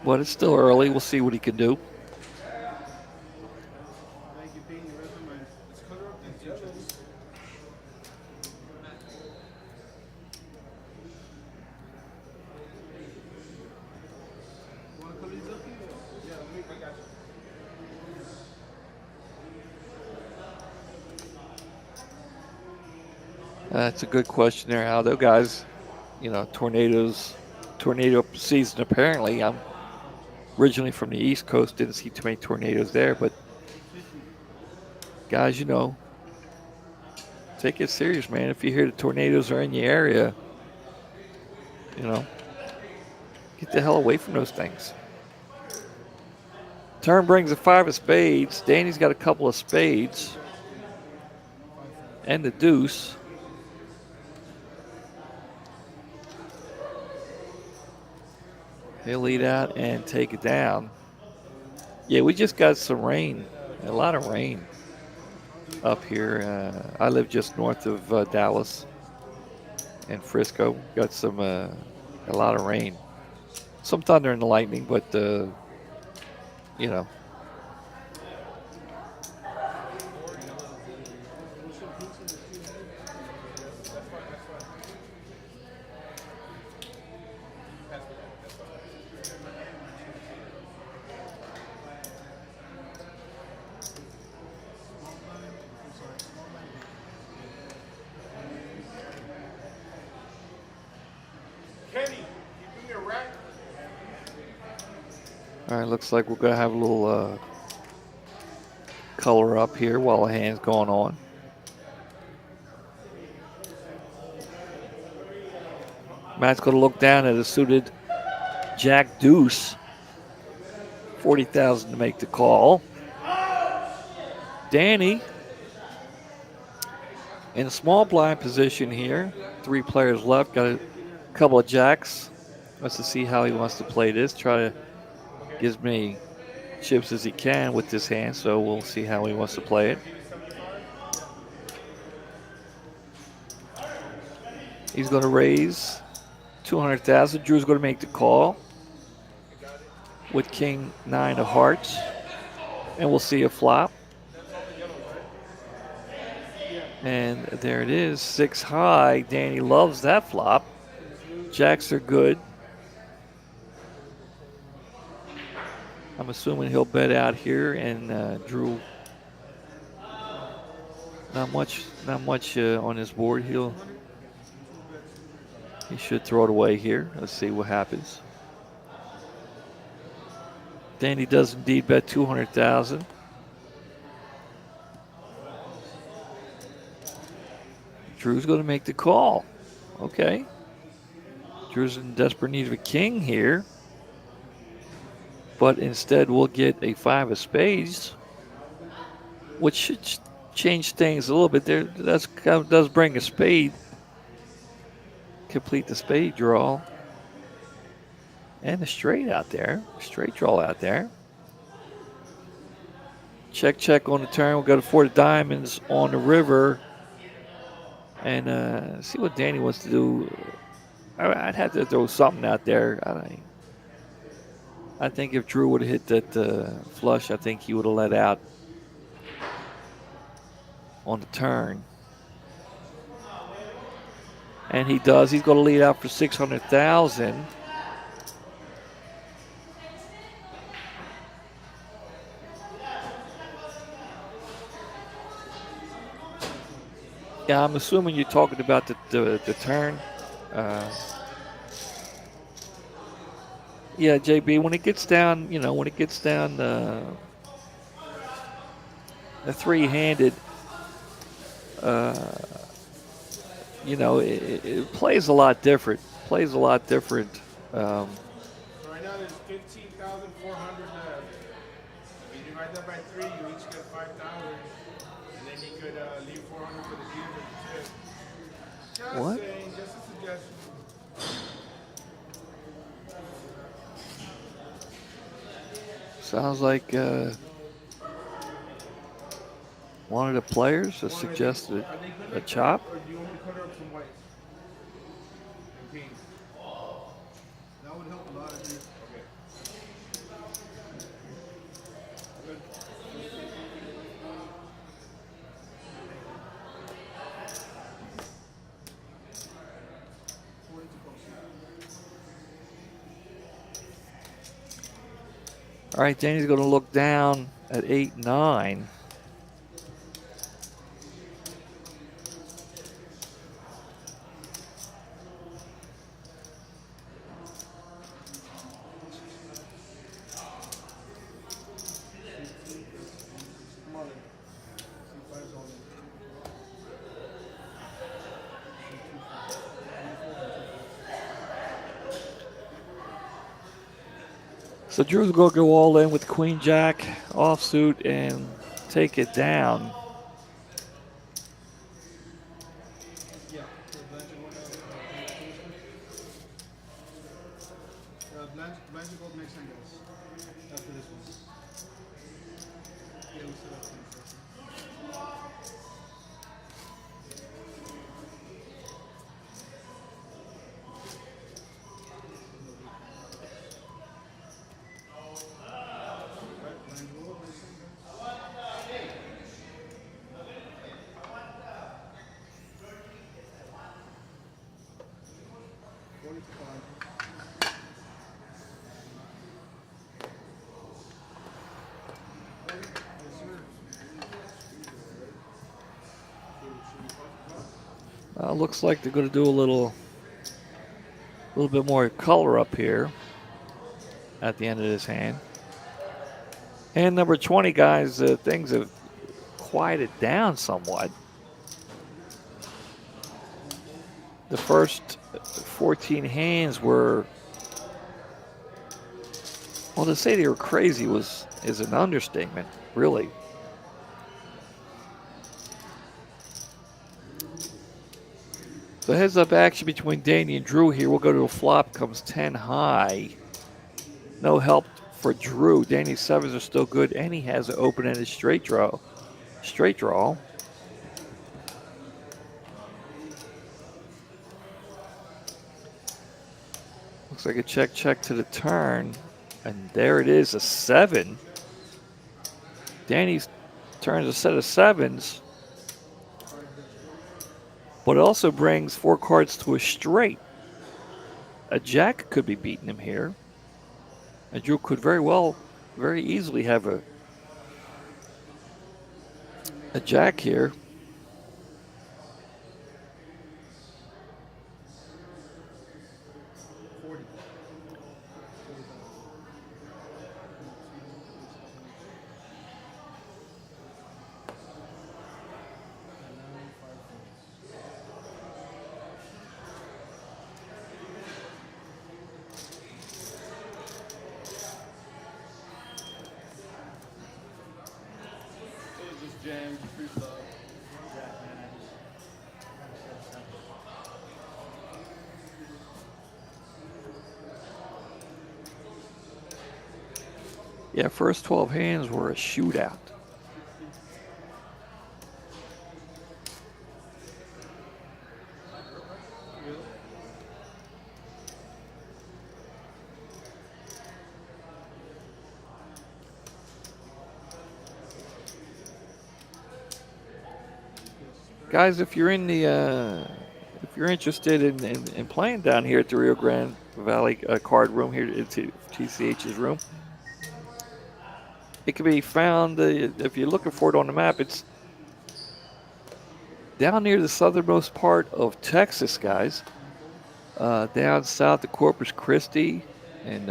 But it's still early. We'll see what he can do. That's a good question there, Aldo. Guys, tornado season apparently. I'm originally from the East Coast, didn't see too many tornadoes there, but guys, take it serious, man. If you hear the tornadoes are in your area, get the hell away from those things. Turn brings a 5 of spades. Danny's got a couple of spades and the deuce. He'll lead out and take it down. Yeah, we just got some rain, a lot of rain up here. I live just north of Dallas and Frisco. Got a lot of rain. Some thunder and lightning, but, all right, looks like we're going to have a little color up here while the hand's going on. Matt's going to look down at a suited Jack Deuce. 40,000 to make the call. Danny in a small blind position here. 3 players left. Got a couple of jacks. Wants to see how he wants to play this. Try to get as many chips as he can with this hand, so we'll see how he wants to play it. He's going to raise 200,000. Drew's going to make the call with King 9 of hearts, and we'll see a flop. And there it is, 6 high. Danny loves that flop. Jacks are good. I'm assuming he'll bet out here, and Drew, not much on his board. He should throw it away here. Let's see what happens. Danny does indeed bet 200,000. Drew's going to make the call. Okay. Drew's in desperate need of a king here. But instead, we'll get a 5 of spades, which should change things a little bit. There, that's kind of does bring a spade. Complete the spade draw. And a straight out there. Straight draw out there. Check, check on the turn. We'll go to 4 of diamonds on the river. And see what Danny wants to do. I'd have to throw something out there. I think if Drew would have hit that flush, I think he would have let out on the turn. And he does. He's going to lead out for 600,000. Yeah, I'm assuming you're talking about the turn. Yeah, JB, when it gets down, when it gets down a three-handed, it plays a lot different. So right now there's 15,400 left. If you divide that by 3, you each get 5,000. And then you could leave 400 for the deal with the tip. Just What? saying, just a suggestion. Sounds like one of the players has suggested Are they good a like chop. that, or do you want me to color up some whites? And pink. That would help a lot, I think. Okay. All right, Danny's going to look down at 8-9. So Drew's going to go all in with Queen Jack offsuit and take it down. Yeah, so Blanche will go next hand, guys. After this one. Yeah, we set up things first. Right, Blanche will go next hand, guys. Looks like they're going to do a little bit more color up here at the end of this hand. Hand number 20, guys, things have quieted down somewhat. The first 14 hands were, well, to say they were crazy is an understatement, really. So heads up action between Danny and Drew here. We'll go to a flop, comes 10 high. No help for Drew. Danny's sevens are still good, and he has an open-ended straight draw. Straight draw. Looks like a check to the turn. And there it is, a 7. Danny's turns a set of 7s. But it also brings 4 cards to a straight. A jack could be beating him here. And Drew could very easily have a jack here. jams, free stuff. Yeah, man, I just Yeah, first 12 hands were a shootout. Guys, if you're in the if you're interested in playing down here at the Rio Grande Valley card room here at TCH's room, it can be found if you're looking for it on the map. It's down near the southernmost part of Texas, guys. Down south of Corpus Christi and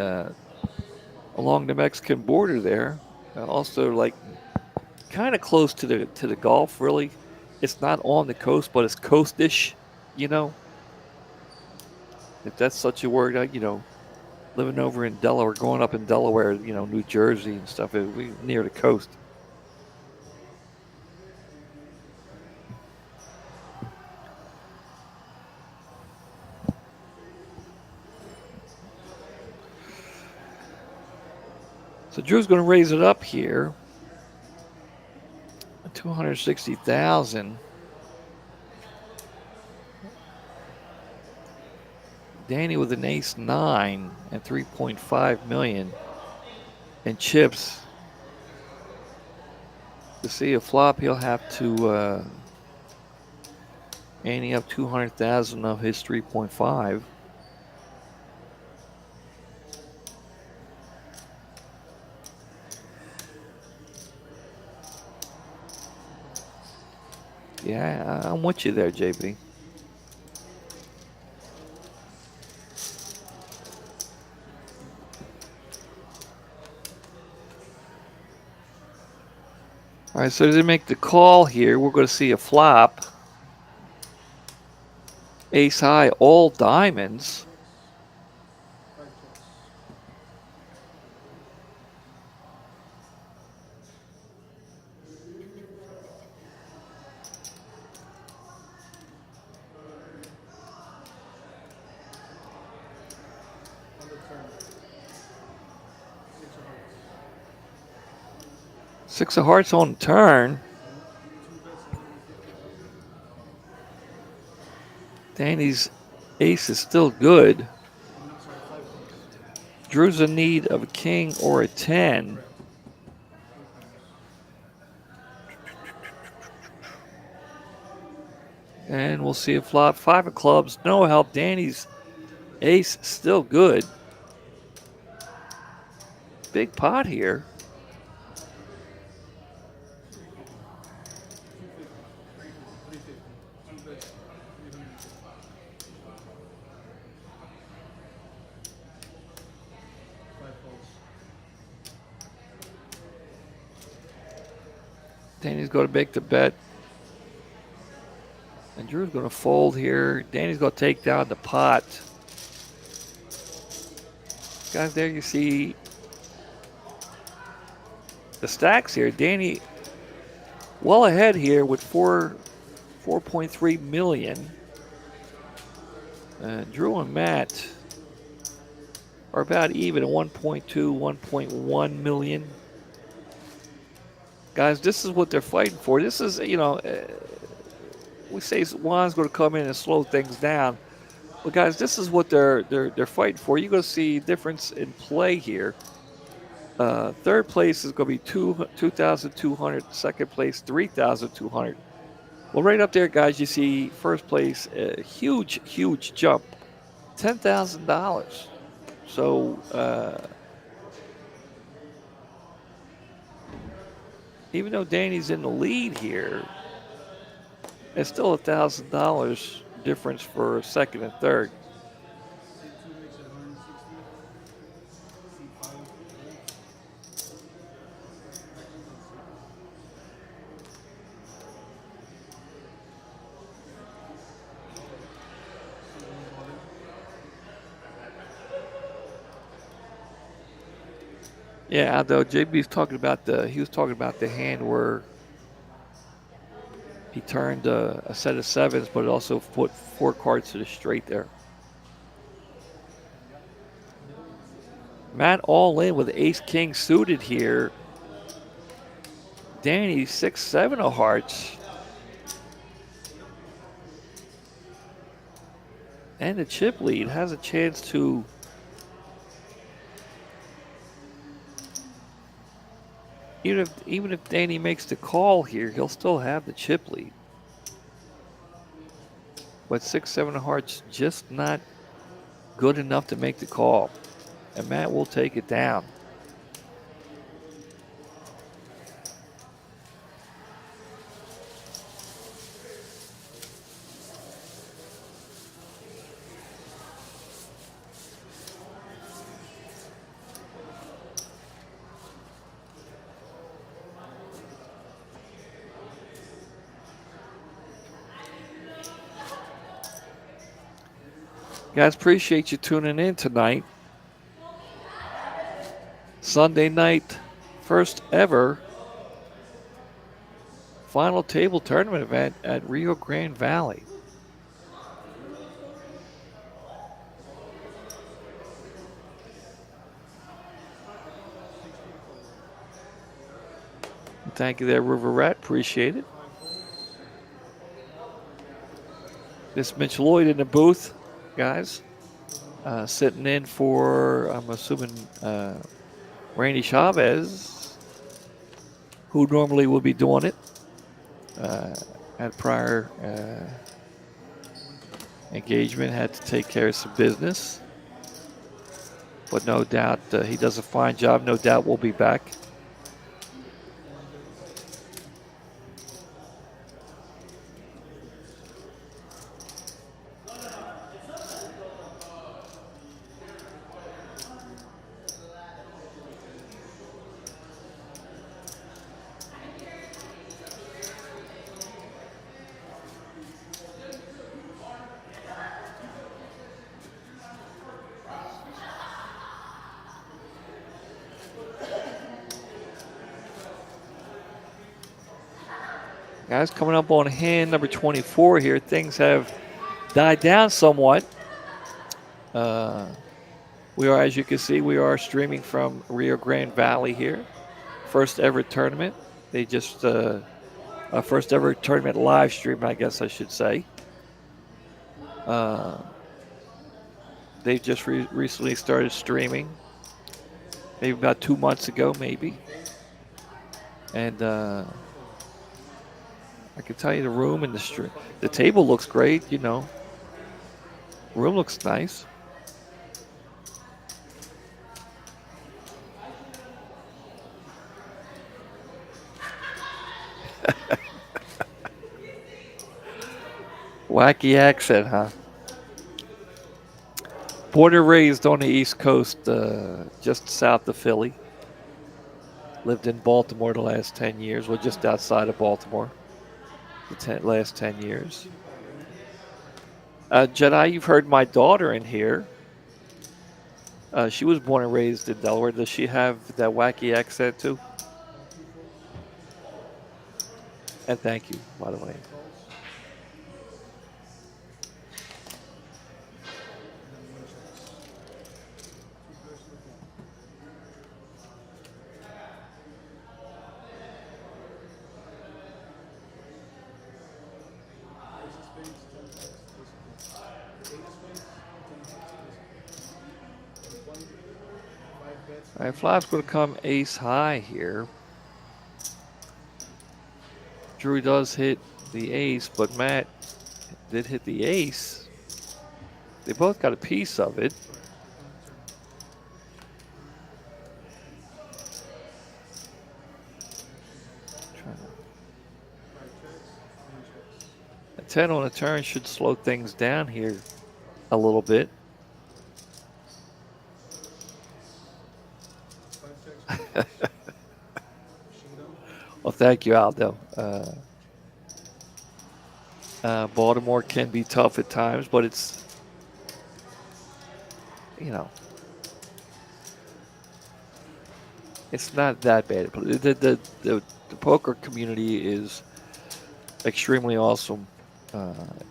along the Mexican border there. Also, like kind of close to the Gulf. Really, it's not on the coast, but it's coastish. You know, if that's such a word. Living over in Delaware, growing up in Delaware, New Jersey and stuff. We near the coast. So Drew's going to raise it up here. 260,000. Danny with an ace 9 and 3.5 million. And chips. To see a flop, he'll have to ante up 200,000 of his 3.5. Yeah, I'm with you there, JB. All right, so to make the call here, we're going to see a flop. Ace high, all diamonds. Six of hearts on the turn. Danny's ace is still good. Drew's in need of a king or a 10. And we'll see a flop. 5 of clubs, no help. Danny's ace still good. Big pot here. Danny's going to make the bet. And Drew's going to fold here. Danny's going to take down the pot. Guys, there you see the stacks here. Danny well ahead here with 4.3 million. Drew and Matt are about even at 1.2, 1.1 million. Guys, this is what they're fighting for. This is, we say Juan's going to come in and slow things down. But guys, this is what they're fighting for. You're going to see difference in play here. Third place is going to be 2,200. Second place, 3,200. Well, right up there, guys, you see first place, a huge, huge jump, $10,000. So even though Danny's in the lead here, it's still $1,000 difference for second and third. Yeah, though JB's talking about he was talking about the hand where He turned a set of sevens, but also put 4 cards to the straight there. Matt all in with ace king suited here. Danny 6-7 of hearts. And the chip lead has a chance to even if Danny makes the call here, he'll still have the chip lead. But 6-7 of hearts just not good enough to make the call. And Matt will take it down. Guys, appreciate you tuning in tonight. Sunday night, first ever final table tournament event at Rio Grande Valley. Thank you there, River Rat. Appreciate it. This Mitch Lloyd in the booth, guys. Sitting in for, I'm assuming, Randy Chavez, who normally would be doing it at prior engagement, had to take care of some business. But no doubt he does a fine job. No doubt we'll be back. Guys, coming up on hand number 24 here. Things have died down somewhat. We are, as you can see, we are streaming from Rio Grande Valley here. First ever tournament. They just, first ever tournament live stream, I guess I should say. They just recently started streaming. Maybe about 2 months ago, maybe. And I can tell you the room and the table looks great, you know. Room looks nice. Wacky accent, huh? Born and raised on the East Coast, just south of Philly. Lived in Baltimore the last 10 years, well, just outside of Baltimore. The last 10 years. Jedi, you've heard my daughter in here. She was born and raised in Delaware. Does she have that wacky accent too? And thank you, by the way. All right, flop's going to come ace high here. Drew does hit the ace, but Matt did hit the ace. They both got a piece of it. A 10 on a turn should slow things down here a little bit. Well, thank you, Aldo. Baltimore can be tough at times, but it's, you know, it's not that bad. The poker community is extremely awesome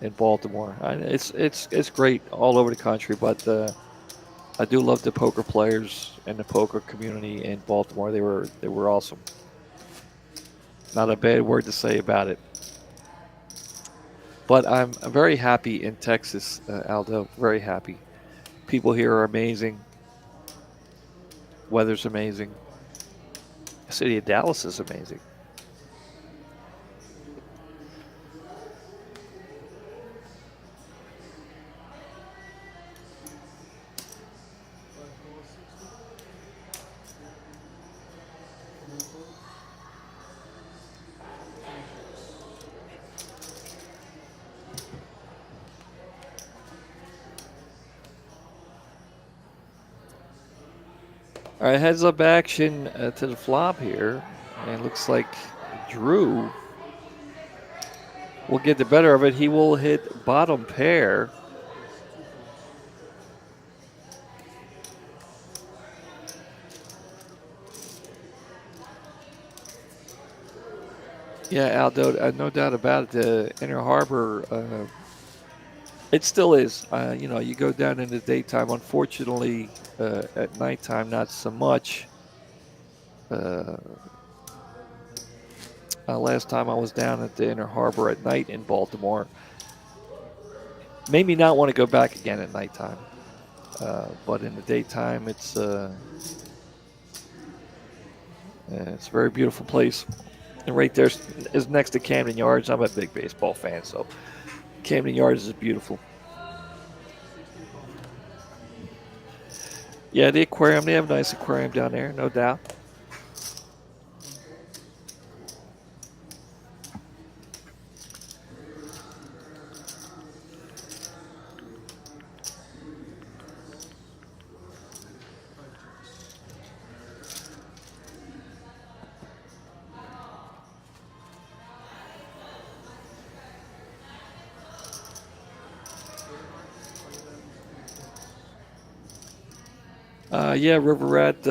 in Baltimore. It's great all over the country, but I do love the poker players and the poker community in Baltimore. They were awesome. Not a bad word to say about it. But I'm very happy in Texas, Aldo. Very happy. People here are amazing. Weather's amazing. The city of Dallas is amazing. All right, heads up action to the flop here. And it looks like Drew will get the better of it. He will hit bottom pair. Yeah, Aldo, no doubt about it. The Inner Harbor, it still is. You go down in the daytime. Unfortunately, at nighttime, not so much. Last time I was down at the Inner Harbor at night in Baltimore, made me not want to go back again at nighttime. But in the daytime, it's a very beautiful place. And right there is next to Camden Yards. I'm a big baseball fan, so Camden Yards is beautiful. Yeah, the aquarium, they have a nice aquarium down there, no doubt. Yeah, River Rat,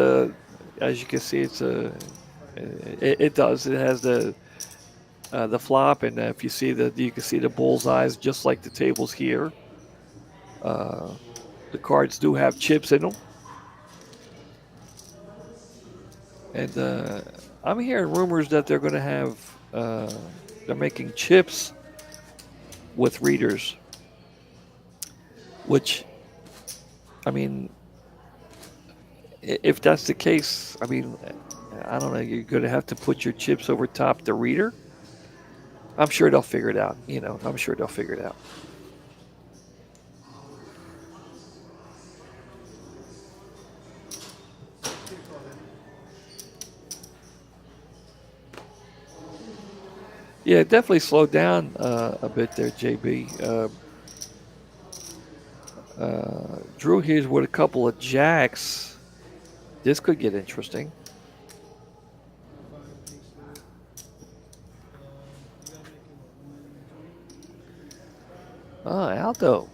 as you can see, it does. It has the flop, and if you see you can see the bullseyes just like the tables here. The cards do have chips in them, and I'm hearing rumors that they're going to have they're making chips with readers, which, I mean, if that's the case, I mean, I don't know. You're going to have to put your chips over top the reader. I'm sure they'll figure it out. I'm sure they'll figure it out. Yeah, it definitely slowed down a bit there, JB. Drew here's with a couple of jacks. This could get interesting. Aldo.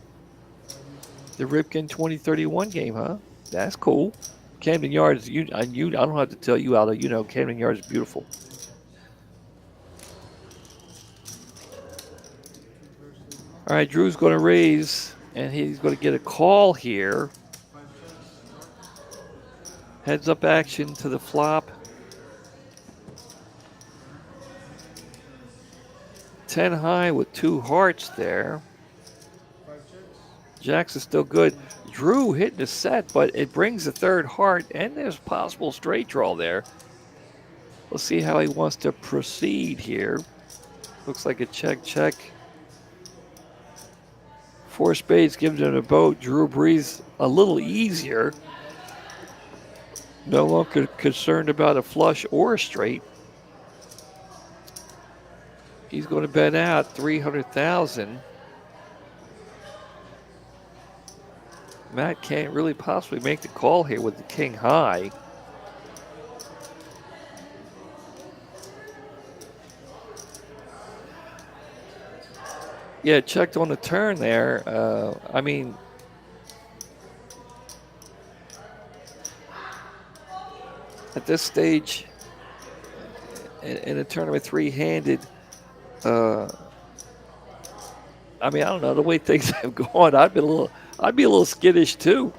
The Ripken 2031 game, huh? That's cool. Camden Yards, I don't have to tell you, Aldo, Camden Yards is beautiful. All right, Drew's going to raise, and he's going to get a call here. Heads up action to the flop. 10 high with 2 hearts there. Jacks is still good. Drew hitting the set, but it brings the third heart, and there's possible straight draw there. We'll see how he wants to proceed here. Looks like a check. 4 spades gives him a boat. Drew breathes a little easier. No longer concerned about a flush or a straight. He's going to bet out 300,000. Matt can't really possibly make the call here with the king high. Yeah, checked on the turn there. I mean, at this stage in a tournament three-handed, I mean, I don't know the way things have gone. I'd be a little skittish too.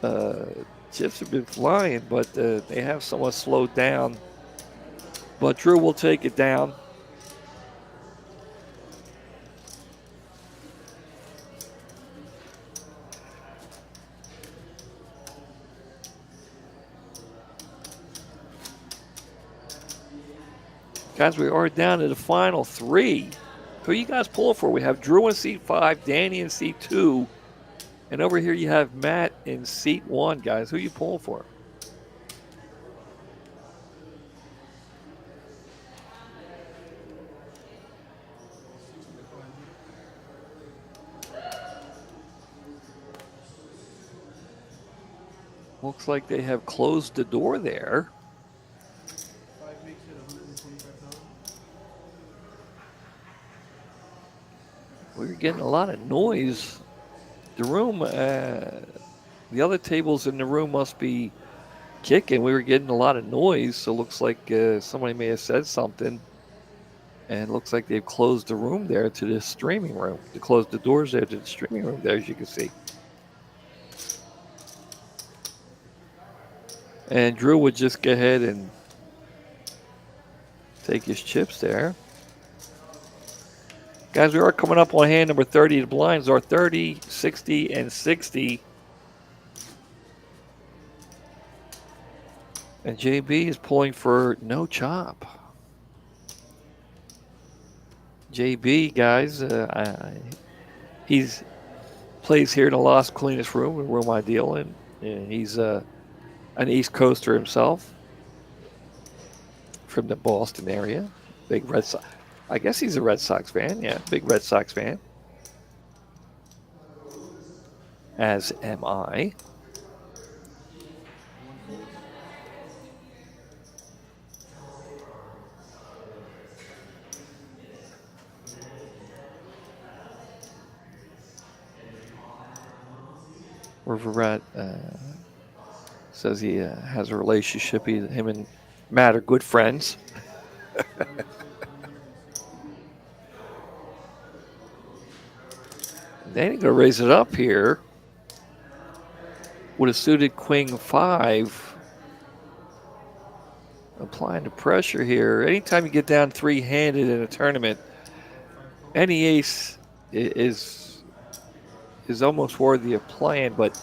Uh, chips have been flying, but they have somewhat slowed down. But Drew will take it down. Guys, we are down to the final three. Who are you guys pulling for? We have Drew in seat 5, Danny in seat 2, and over here you have Matt in seat 1, guys. Who are you pulling for? Looks like they have closed the door there. 5 makes it 125,000. We're getting a lot of noise. The room, the other tables in the room must be kicking. We were getting a lot of noise, so it looks like somebody may have said something. And it looks like they've closed the room there to the streaming room. They closed the doors there to the streaming room there, as you can see. And Drew would just go ahead and take his chips there. Guys, we are coming up on hand number 30. The blinds are 30, 60, and 60. And JB is pulling for no chop. JB, guys, he's plays here in the Las Colinas room, a room ideal, and he's an East Coaster himself from the Boston area. Big Red Sox. I guess he's a Red Sox fan. Yeah, big Red Sox fan. As am I. Riverrat says he has a relationship. Him and Matt are good friends. Danny going to raise it up here with a suited Queen 5. Applying the pressure here. Anytime you get down three-handed in a tournament, any ace is almost worthy of playing. But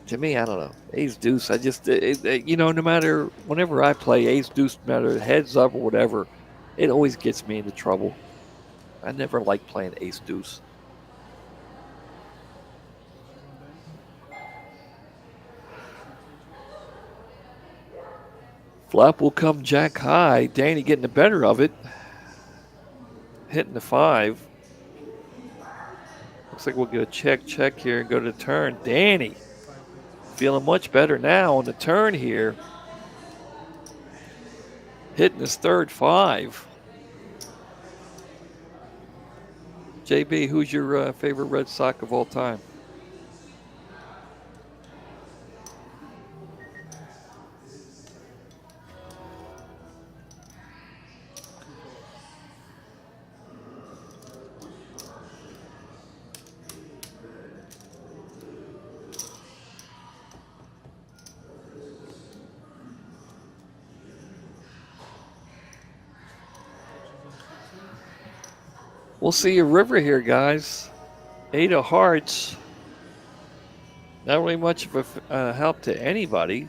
to me, I don't know. Ace deuce. I just no matter whenever I play ace deuce, no matter heads up or whatever, it always gets me into trouble. I never like playing ace deuce. Flop will come jack high. Danny getting the better of it. Hitting the 5. Looks like we'll get a check here and go to the turn. Danny feeling much better now on the turn here. Hitting his third 5. JB, who's your favorite Red Sox of all time? We'll see a river here, guys. 8 of hearts. Not really much of a help to anybody.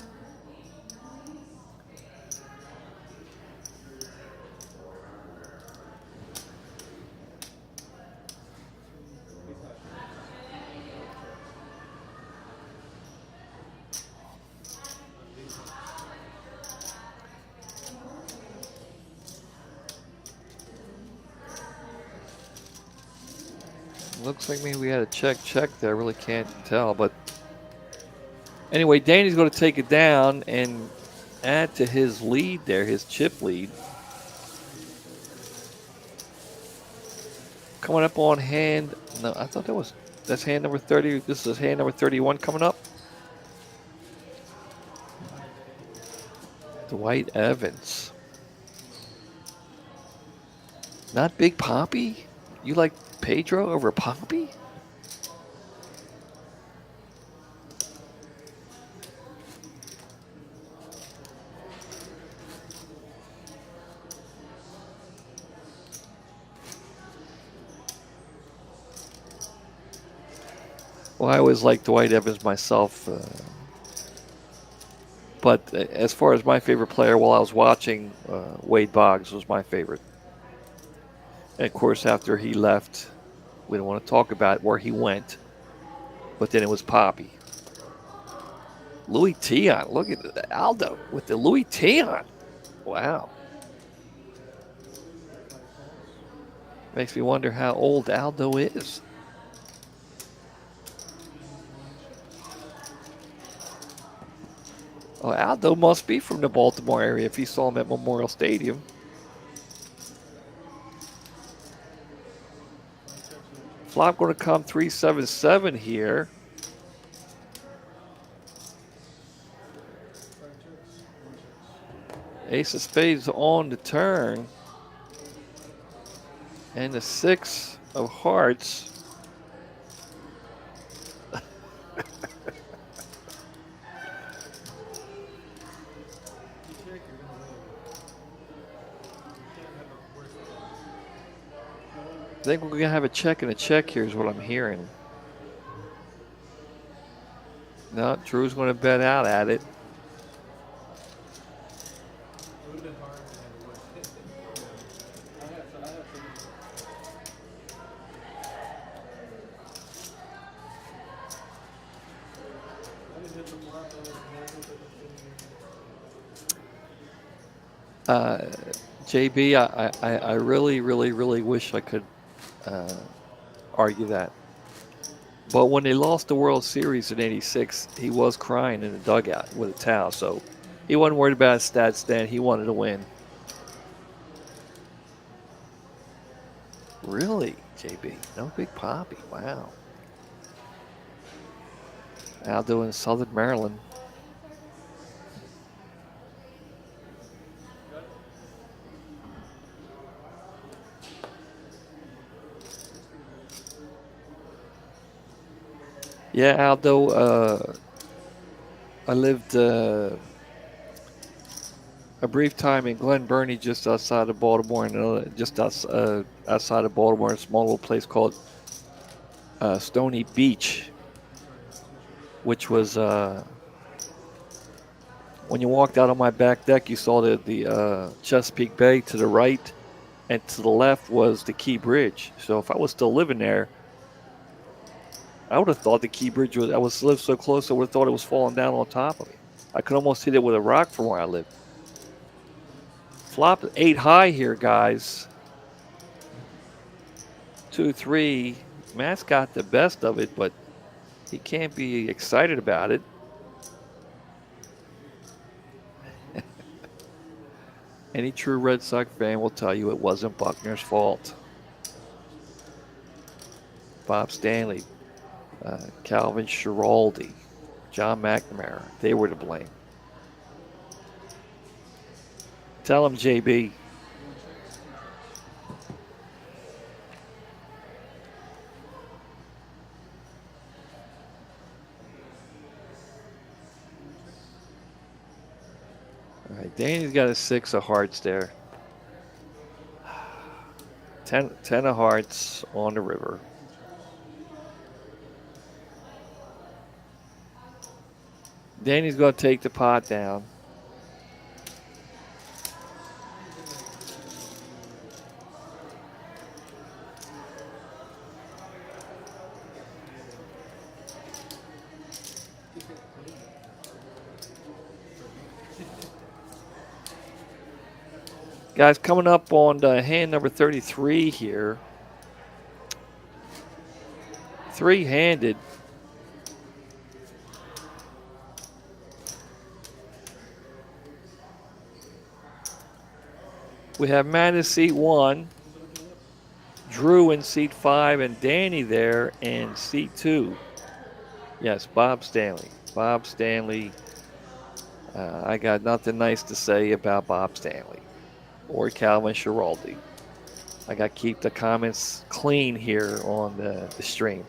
Looks like maybe we had a check there. I really can't tell. But anyway, Danny's going to take it down and add to his lead there, his chip lead. Coming up on hand. No, I thought that's hand number 30. This is hand number 31 coming up. Dwight Evans. Not Big Poppy? You like Pedro over Poppy? Well, I always liked Dwight Evans myself. But as far as my favorite player while I was watching, Wade Boggs was my favorite. And of course, after he left, we don't want to talk about where he went, but then it was Poppy. Louis Tion. Look at Aldo with the Louis Tion. Wow. Makes me wonder how old Aldo is. Oh, Aldo must be from the Baltimore area if he saw him at Memorial Stadium. Flop going to come 377 here. Ace of spades on the turn. And the 6 of hearts. I think we're going to have a check and a check here is what I'm hearing. No, Drew's going to bet out at it. JB, I really, really, really wish I could argue that. But when they lost the World Series in '86, he was crying in the dugout with a towel. So he wasn't worried about his stats then. He wanted to win. Really, JB? No Big Poppy. Wow. Aldo in Southern Maryland. Yeah, Aldo, I lived a brief time in Glen Burnie, just outside of Baltimore, and just outside of Baltimore, a small little place called Stony Beach, which was when you walked out on my back deck, you saw the Chesapeake Bay to the right, and to the left was the Key Bridge. So if I was still living there, I would have thought the Key Bridge was, I was lived so close, I would have thought it was falling down on top of me. I could almost hit it with a rock from where I lived. Flop 8 high here, guys. 2-3. Matt's got the best of it, but he can't be excited about it. Any true Red Sox fan will tell you it wasn't Buckner's fault. Bob Stanley, Calvin Schiraldi, John McNamara, they were to blame. Tell him, JB. All right, Danny's got a 6 of hearts there. 10 of hearts on the river. Danny's going to take the pot down. Guys, coming up on hand number 33 here. 3-handed. We have Matt in seat 1, Drew in seat 5, and Danny there in seat 2. Yes, Bob Stanley. Bob Stanley. I got nothing nice to say about Bob Stanley or Calvin Schiraldi. I got to keep the comments clean here on the stream.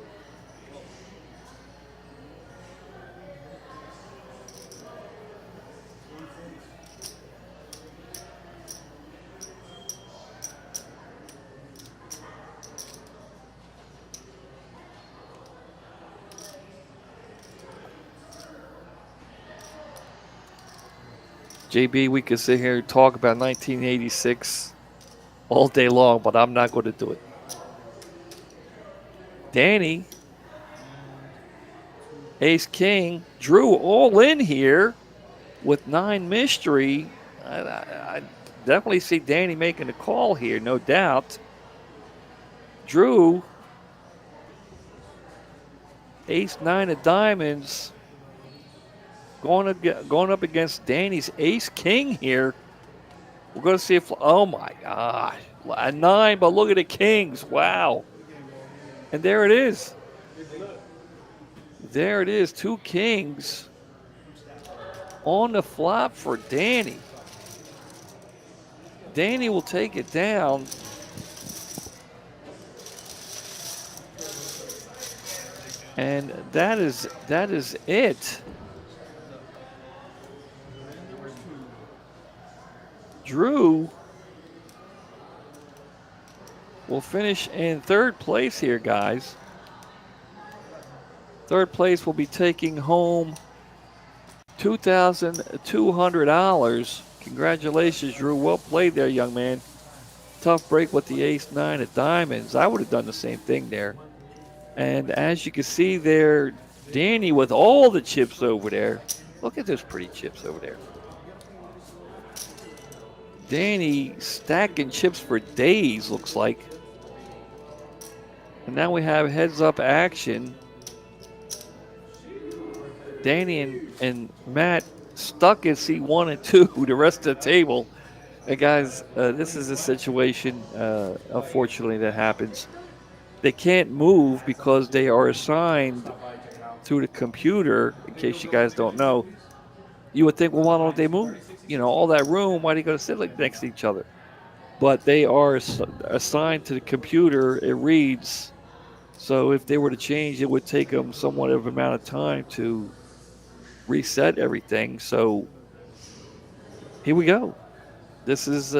JB, we could sit here and talk about 1986 all day long, but I'm not going to do it. Danny, Ace King, Drew all in here with 9 mystery. I definitely see Danny making a call here, no doubt. Drew, Ace 9 of diamonds, going up against Danny's Ace King here. We're going to see if, oh my gosh, a 9, but look at the Kings. Wow. And there it is. There it is, 2 Kings on the flop for Danny. Danny will take it down. And that is it. Drew will finish in 3rd place here, guys. 3rd place will be taking home $2,200. Congratulations, Drew. Well played there, young man. Tough break with the Ace 9 of diamonds. I would have done the same thing there. And as you can see there, Danny with all the chips over there. Look at those pretty chips over there. Danny stacking chips for days, looks like. And now we have heads-up action. Danny and Matt stuck in C1 and 2 the rest of the table. And guys, this is a situation, unfortunately, that happens. They can't move because they are assigned to the computer, in case you guys don't know. You would think, well, why don't they move? You know, all that room, why are they going to sit like next to each other? But they are assigned to the computer. It reads. So if they were to change, it would take them somewhat of an amount of time to reset everything. So here we go. This is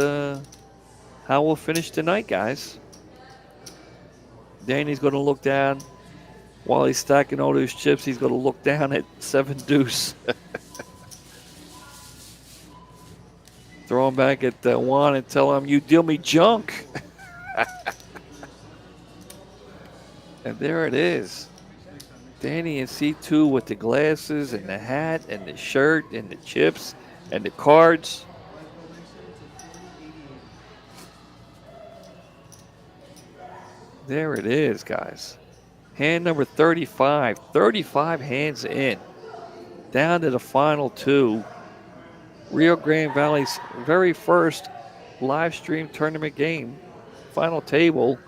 how we'll finish tonight, guys. Danny's going to look down. While he's stacking all those chips, he's going to look down at 7 deuce. Throw him back at 1 and tell him, you deal me junk. And there it is. Danny in C2 with the glasses and the hat and the shirt and the chips and the cards. There it is, guys. Hand number 35. 35 hands in. Down to the final 2. Rio Grande Valley's very first live stream tournament game. Final table.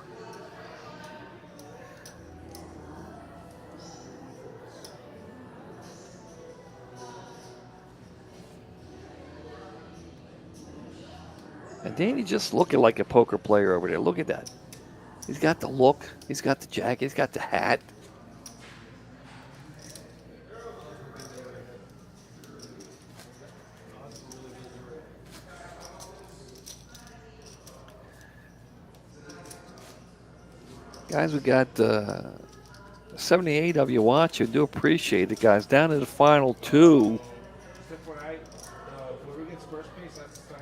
And Danny just looking like a poker player over there. Look at that. He's got the look. He's got the jacket. He's got the hat. Guys, we got 78 of you watching. Do appreciate it, guys. Down to the final 2. Whoever gets first place has to sign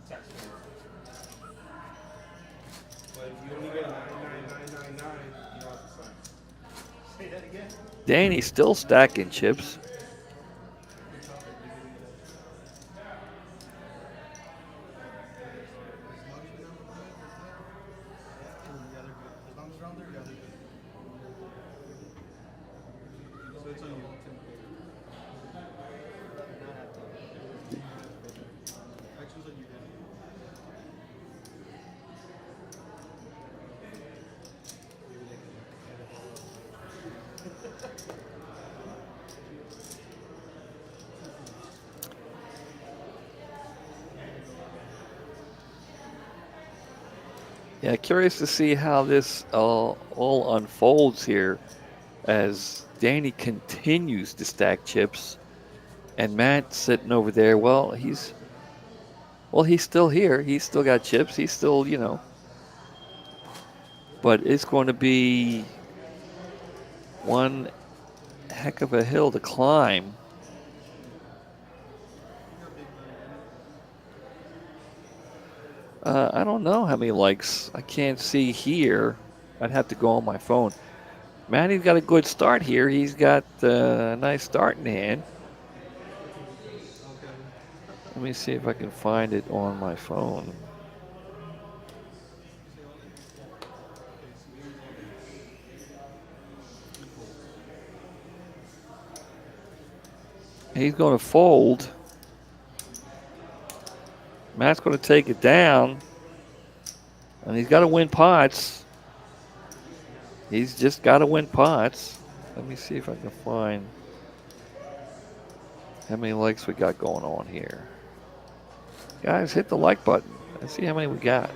tax form. But if you only get 99999, you don't have to sign. Say that again. Danny's still stacking chips. Yeah, curious to see how this all unfolds here as Danny continues to stack chips and Matt sitting over there. He's still here. He's still got chips. He's still, but it's going to be one heck of a hill to climb. I don't know how many likes. I can't see here. I'd have to go on my phone. Matty's got a good start here. He's got a nice start in hand. Let me see if I can find it on my phone. He's going to fold. Matt's going to take it down. And he's got to win pots. He's just got to win pots. Let me see if I can find how many likes we got going on here. Guys, hit the like button. Let's see how many we got.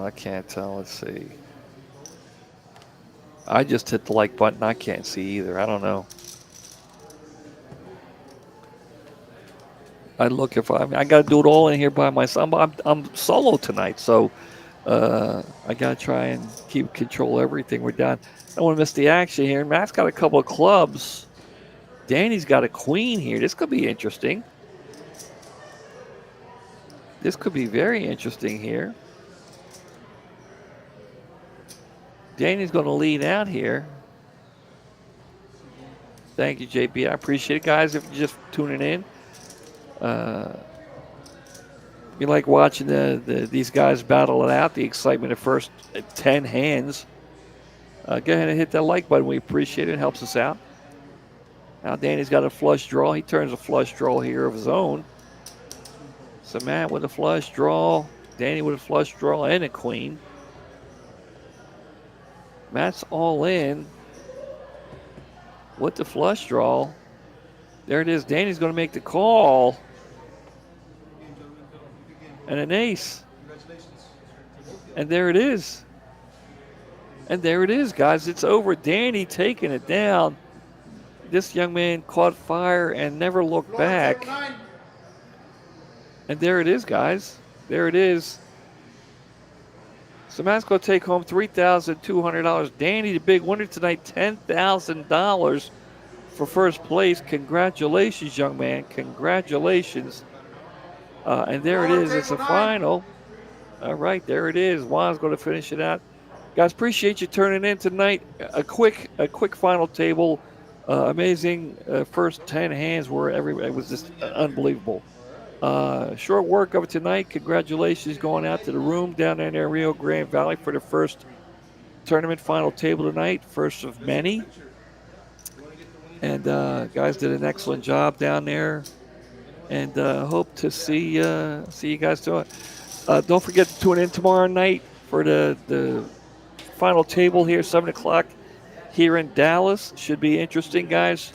I can't tell. Let's see. I just hit the like button. I can't see either. I don't know. I look if I got to do it all in here by myself. I'm solo tonight, so I got to try and keep control of everything. We're down. I don't want to miss the action here. Matt's got a couple of clubs. Danny's got a queen here. This could be interesting. This could be very interesting here. Danny's going to lead out here. Thank you, JP. I appreciate it, guys, if you're just tuning in. You like watching these guys battle it out, the excitement of first 10 hands. Go ahead and hit that like button. We appreciate it. It helps us out. Now Danny's got a flush draw. He turns a flush draw here of his own. So Matt with a flush draw. Danny with a flush draw and a queen. Matt's all in with the flush draw. There it is. Danny's going to make the call. And an ace. And there it is. And there it is, guys. It's over. Danny taking it down. This young man caught fire and never looked back. And there it is, guys. There it is. So Matt's going to take home $3,200. Danny, the big winner tonight, $10,000 for first place. Congratulations, young man. Congratulations. And there it is. It's a final. All right, there it is. Juan's going to finish it out. Guys, appreciate you turning in tonight. A quick final table. Amazing first 10 hands were it was just unbelievable. Short work of it tonight. Congratulations going out to the room down there in Rio Grande Valley for the first tournament final table tonight. First of many. And guys did an excellent job down there. And hope to see you guys doing. Don't forget to tune in tomorrow night for the final table here, 7 o'clock here in Dallas. Should be interesting, guys.